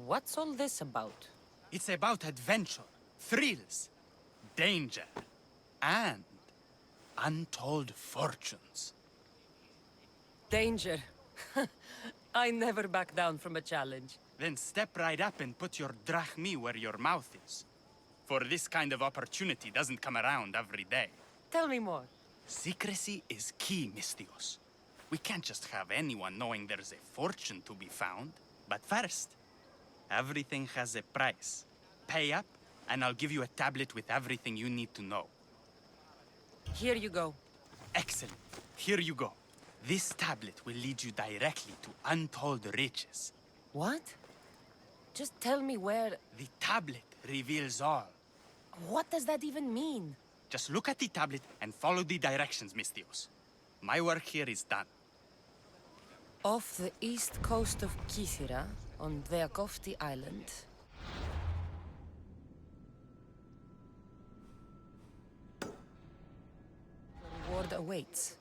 What's all this about? It's about adventure, thrills, danger, and untold fortunes. Danger. I never back down from a challenge. Then step right up and put your drachmi where your mouth is. For this kind of opportunity doesn't come around every day. Tell me more. Secrecy is key, Mistios. We can't just have anyone knowing there's a fortune to be found. But first, everything has a price. Pay up, and I'll give you a tablet with everything you need to know. Here you go. Excellent. Here you go. This tablet will lead you directly to untold riches. What? Just tell me where... The tablet reveals all. What does that even mean? Just look at the tablet and follow the directions, Mistios. My work here is done. Off the east coast of Kythera, on Veakofti Island. The reward awaits.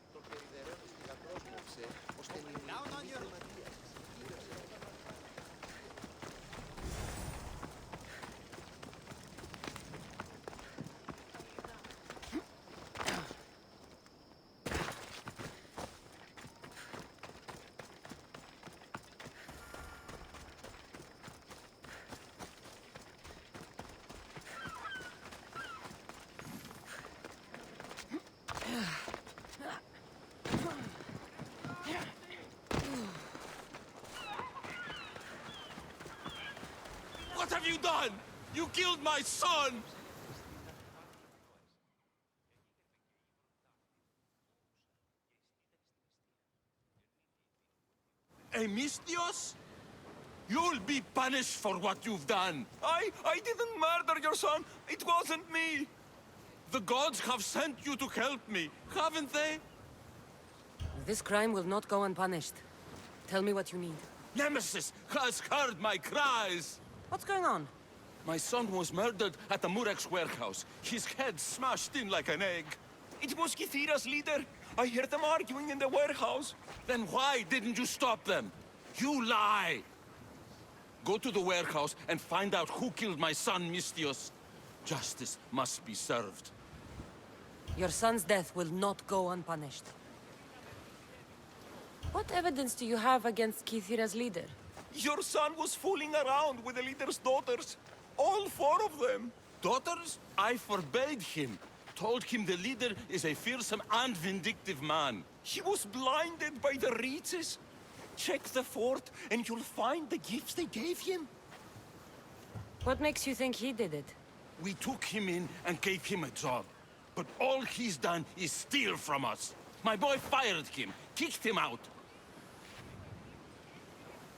What have you done? You killed my son! Mistios? You'll be punished for what you've done. I didn't murder your son. It wasn't me. The gods have sent you to help me, haven't they? This crime will not go unpunished. Tell me what you need. Nemesis has heard my cries. What's going on? My son was murdered at the Murex warehouse. His head smashed in like an egg. It was Kythera's leader. I heard them arguing in the warehouse. Then why didn't you stop them? You lie! Go to the warehouse and find out who killed my son, Misthios. Justice must be served. Your son's death will not go unpunished. What evidence do you have against Kythera's leader? Your son was fooling around with the leader's daughters. All 4 of them. Daughters? I forbade him. Told him the leader is a fearsome and vindictive man. He was blinded by the reaches. Check the fort and you'll find the gifts they gave him. What makes you think he did it? We took him in and gave him a job. But all he's done is steal from us. My boy fired him, kicked him out.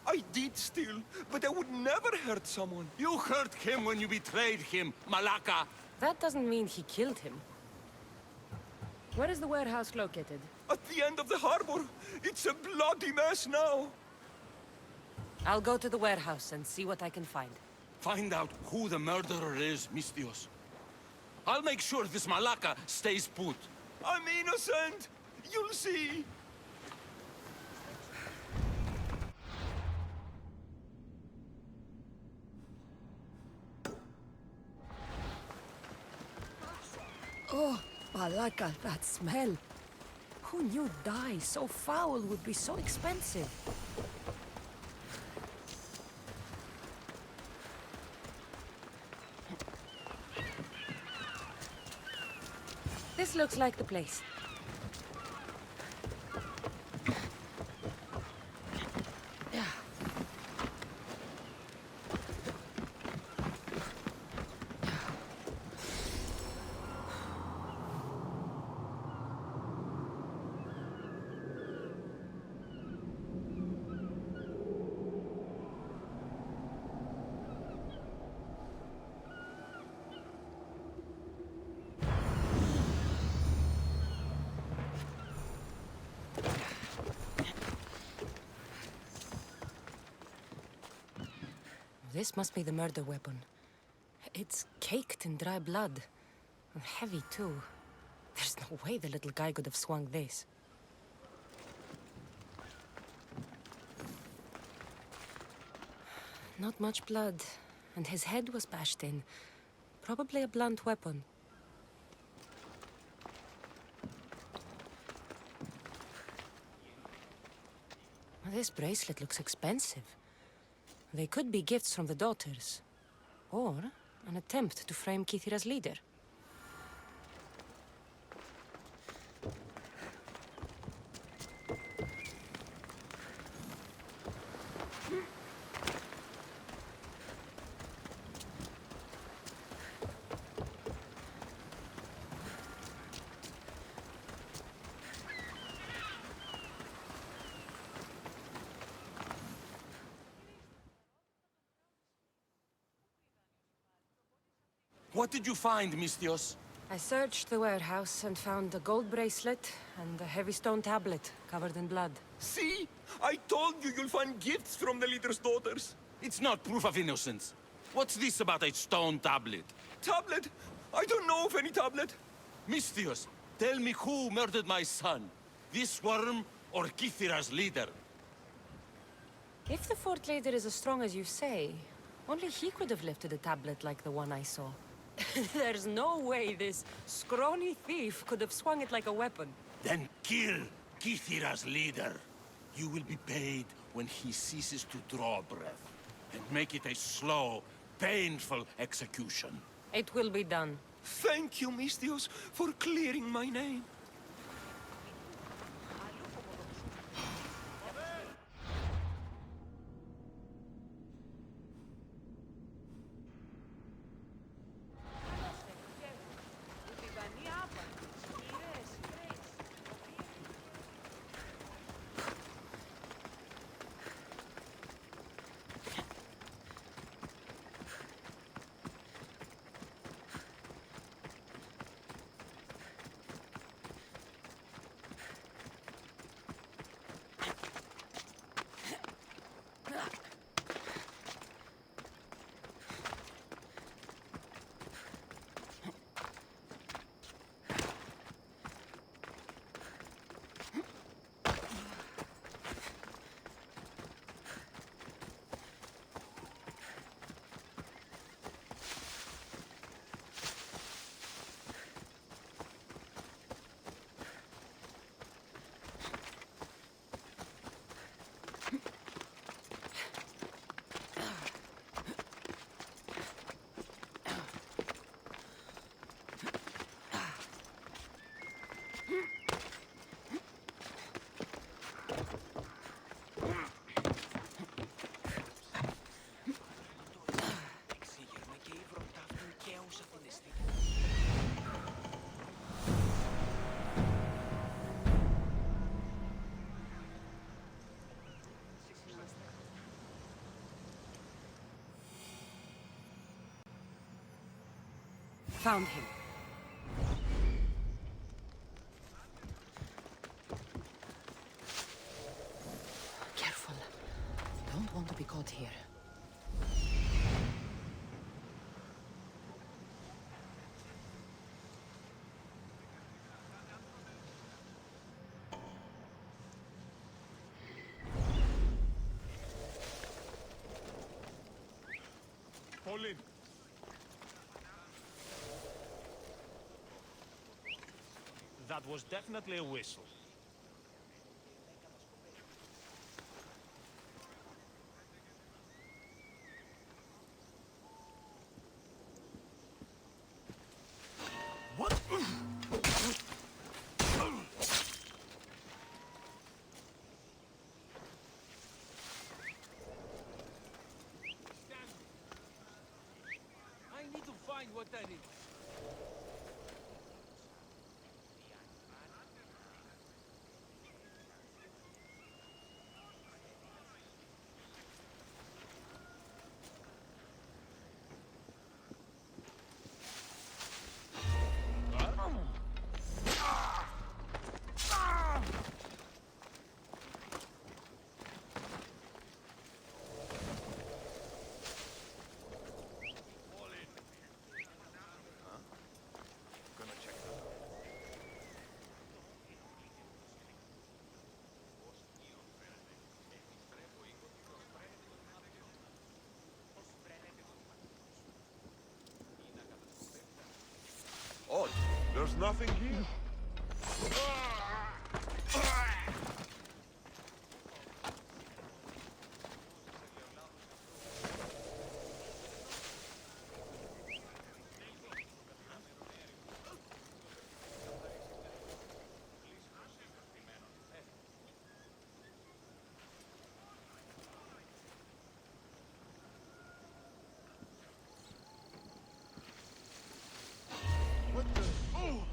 I did steal, but I would never hurt someone. You hurt him when you betrayed him, Malaka. That doesn't mean he killed him. Where is the warehouse located? At the end of the harbor. It's a bloody mess now. I'll go to the warehouse and see what I can find. Find out who the murderer is, Misthios. I'll make sure this Malaka stays put. I'm innocent. You'll see. Oh, Malaka, that smell. Who knew dye so foul would be so expensive? This looks like the place. This must be the murder weapon. It's caked in dry blood. And heavy, too. There's no way the little guy could have swung this. Not much blood, and his head was bashed in. Probably a blunt weapon. This bracelet looks expensive. They could be gifts from the daughters, or an attempt to frame Kythera's leader. What did you find, Misthios? I searched the warehouse and found a gold bracelet and a heavy stone tablet covered in blood. See? I told you you'll find gifts from the leader's daughters. It's not proof of innocence. What's this about a stone tablet? Tablet? I don't know of any tablet. Misthios, tell me who murdered my son. This worm or Kythera's leader? If the fort leader is as strong as you say, only he could have lifted a tablet like the one I saw. There's no way this scrawny thief could have swung it like a weapon. Then kill Kythera's leader. You will be paid when he ceases to draw breath. And make it a slow, painful execution. It will be done. Thank you, Misthios, for clearing my name. Found him. Careful. Don't want to be caught here. Fall in. That was definitely a whistle. What? I need to find what that is. Odd. There's nothing here. What the? Oh!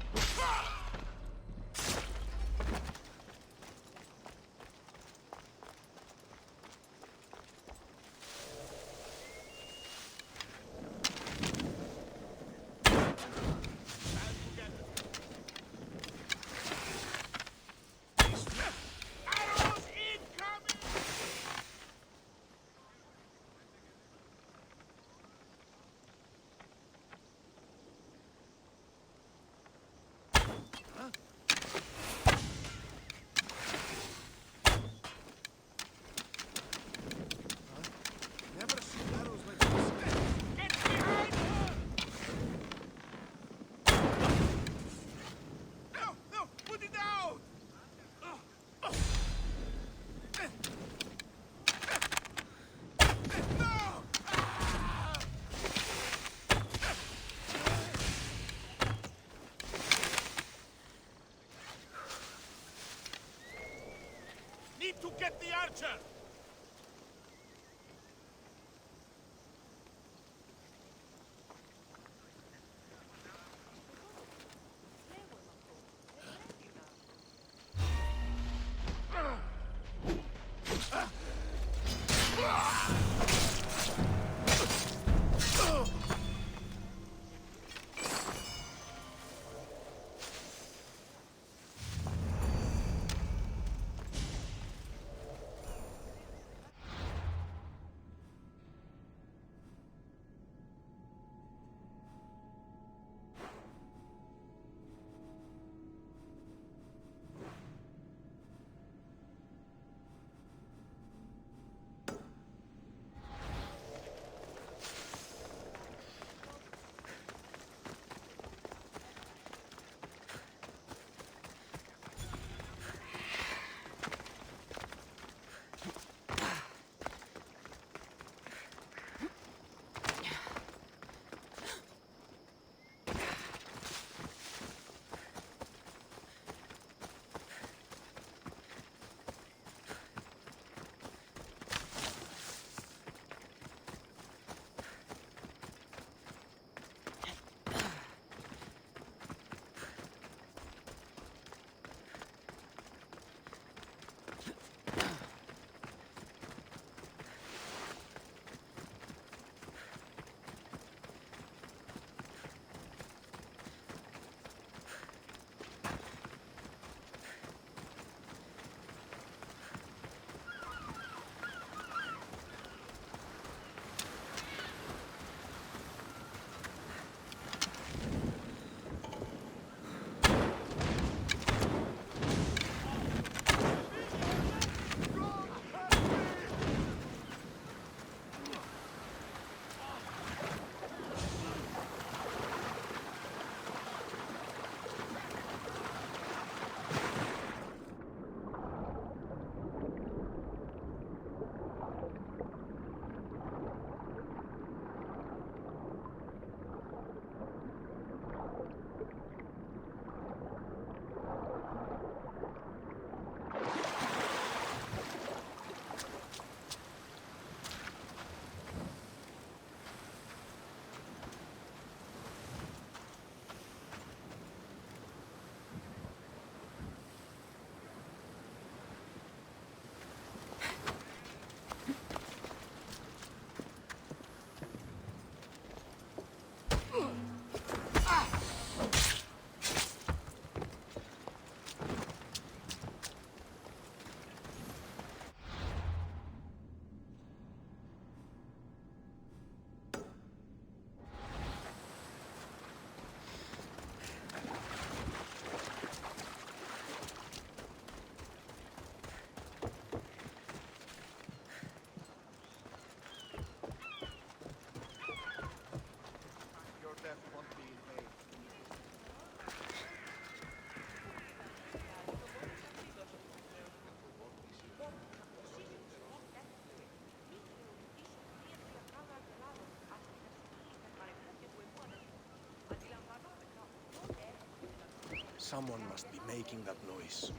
Someone must be making that noise.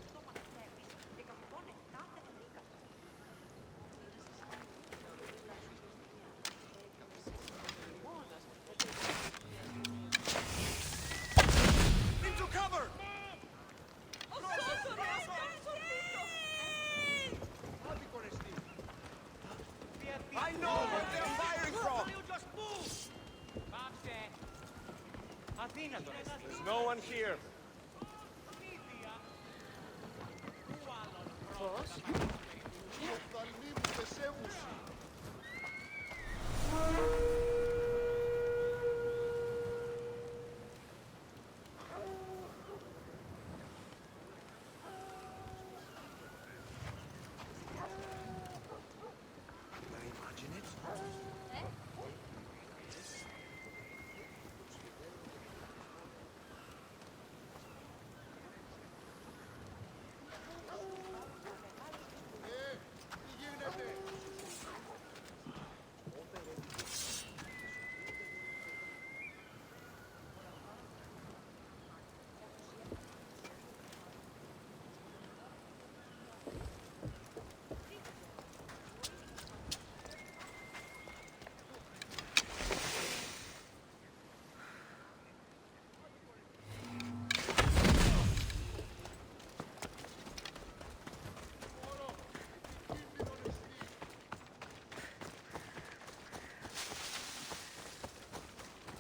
Into cover! I know where they're firing from! There's no one here.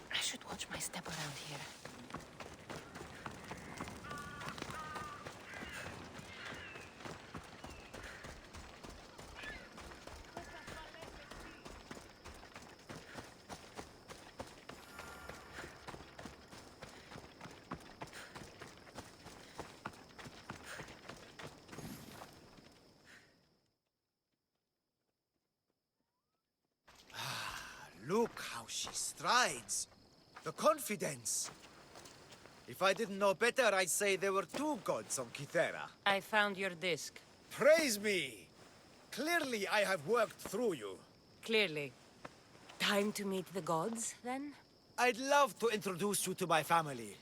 I should watch my step around here. Look how she strides. The confidence. If I didn't know better, I'd say there were two gods on Kythera. I found your disc. Praise me! Clearly I have worked through you. Clearly. Time to meet the gods, then? I'd love to introduce you to my family.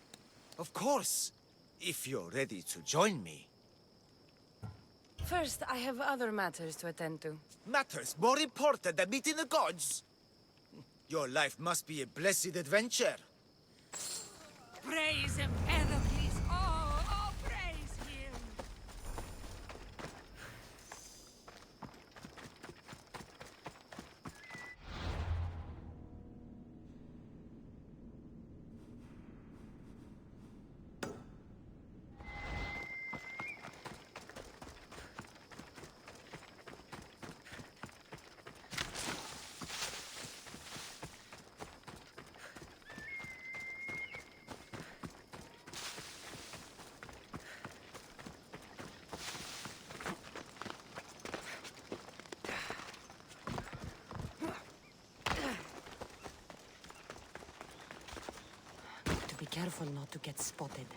Of course, if you're ready to join me. First, I have other matters to attend to. Matters more important than meeting the gods? Your life must be a blessed adventure. Praise Empedocles! Oh, praise him! Be careful not to get spotted.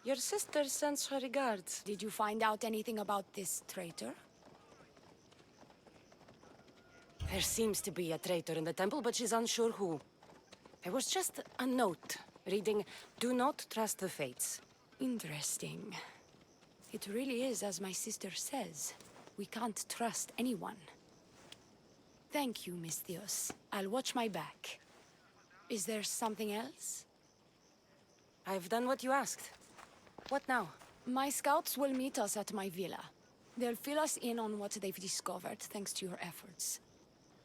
Your sister sends her regards. Did you find out anything about this traitor? There seems to be a traitor in the temple, but she's unsure who. There was just a note reading, "Do not trust the fates." Interesting. It really is as my sister says. We can't trust anyone. Thank you, Misthios. I'll watch my back. Is there something else? I've done what you asked. What now? My scouts will meet us at my villa. They'll fill us in on what they've discovered, thanks to your efforts.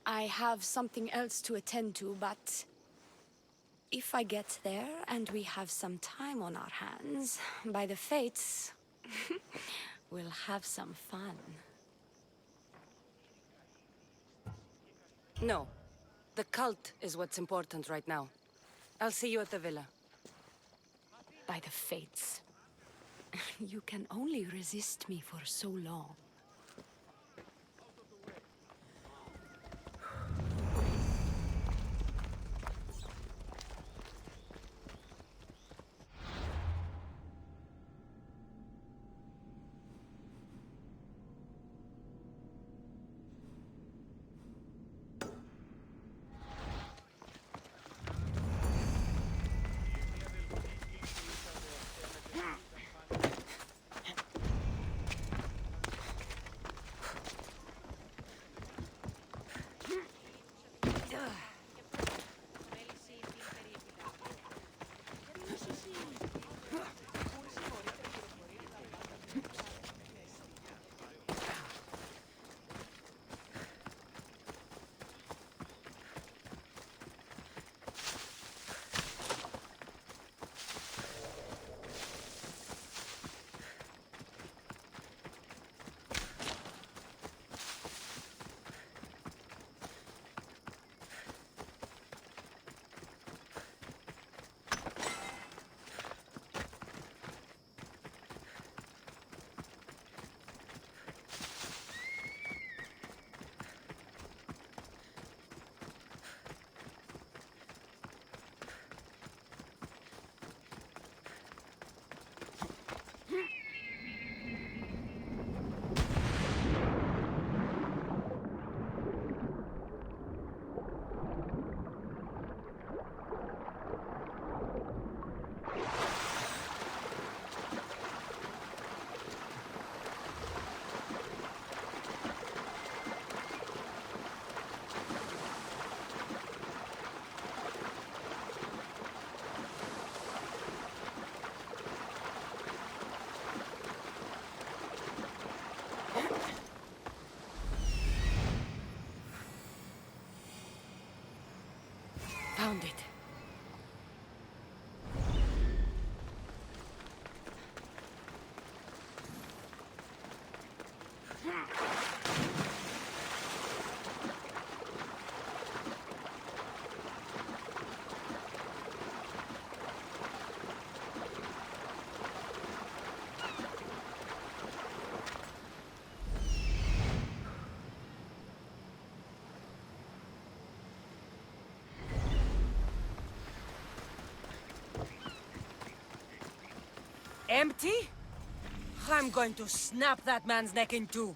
I have something else to attend to, but... if I get there and we have some time on our hands, by the fates, we'll have some fun. No. The cult is what's important right now. I'll see you at the villa. By the fates. You can only resist me for so long. Found it. Empty? I'm going to snap that man's neck in two.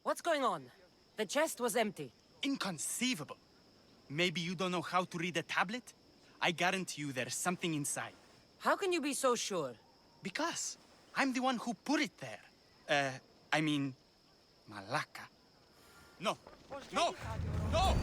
What's going on? The chest was empty. Inconceivable. Maybe you don't know how to read a tablet? I guarantee you there's something inside. How can you be so sure? Because I'm the one who put it there. I mean, Malaka. No! No! No!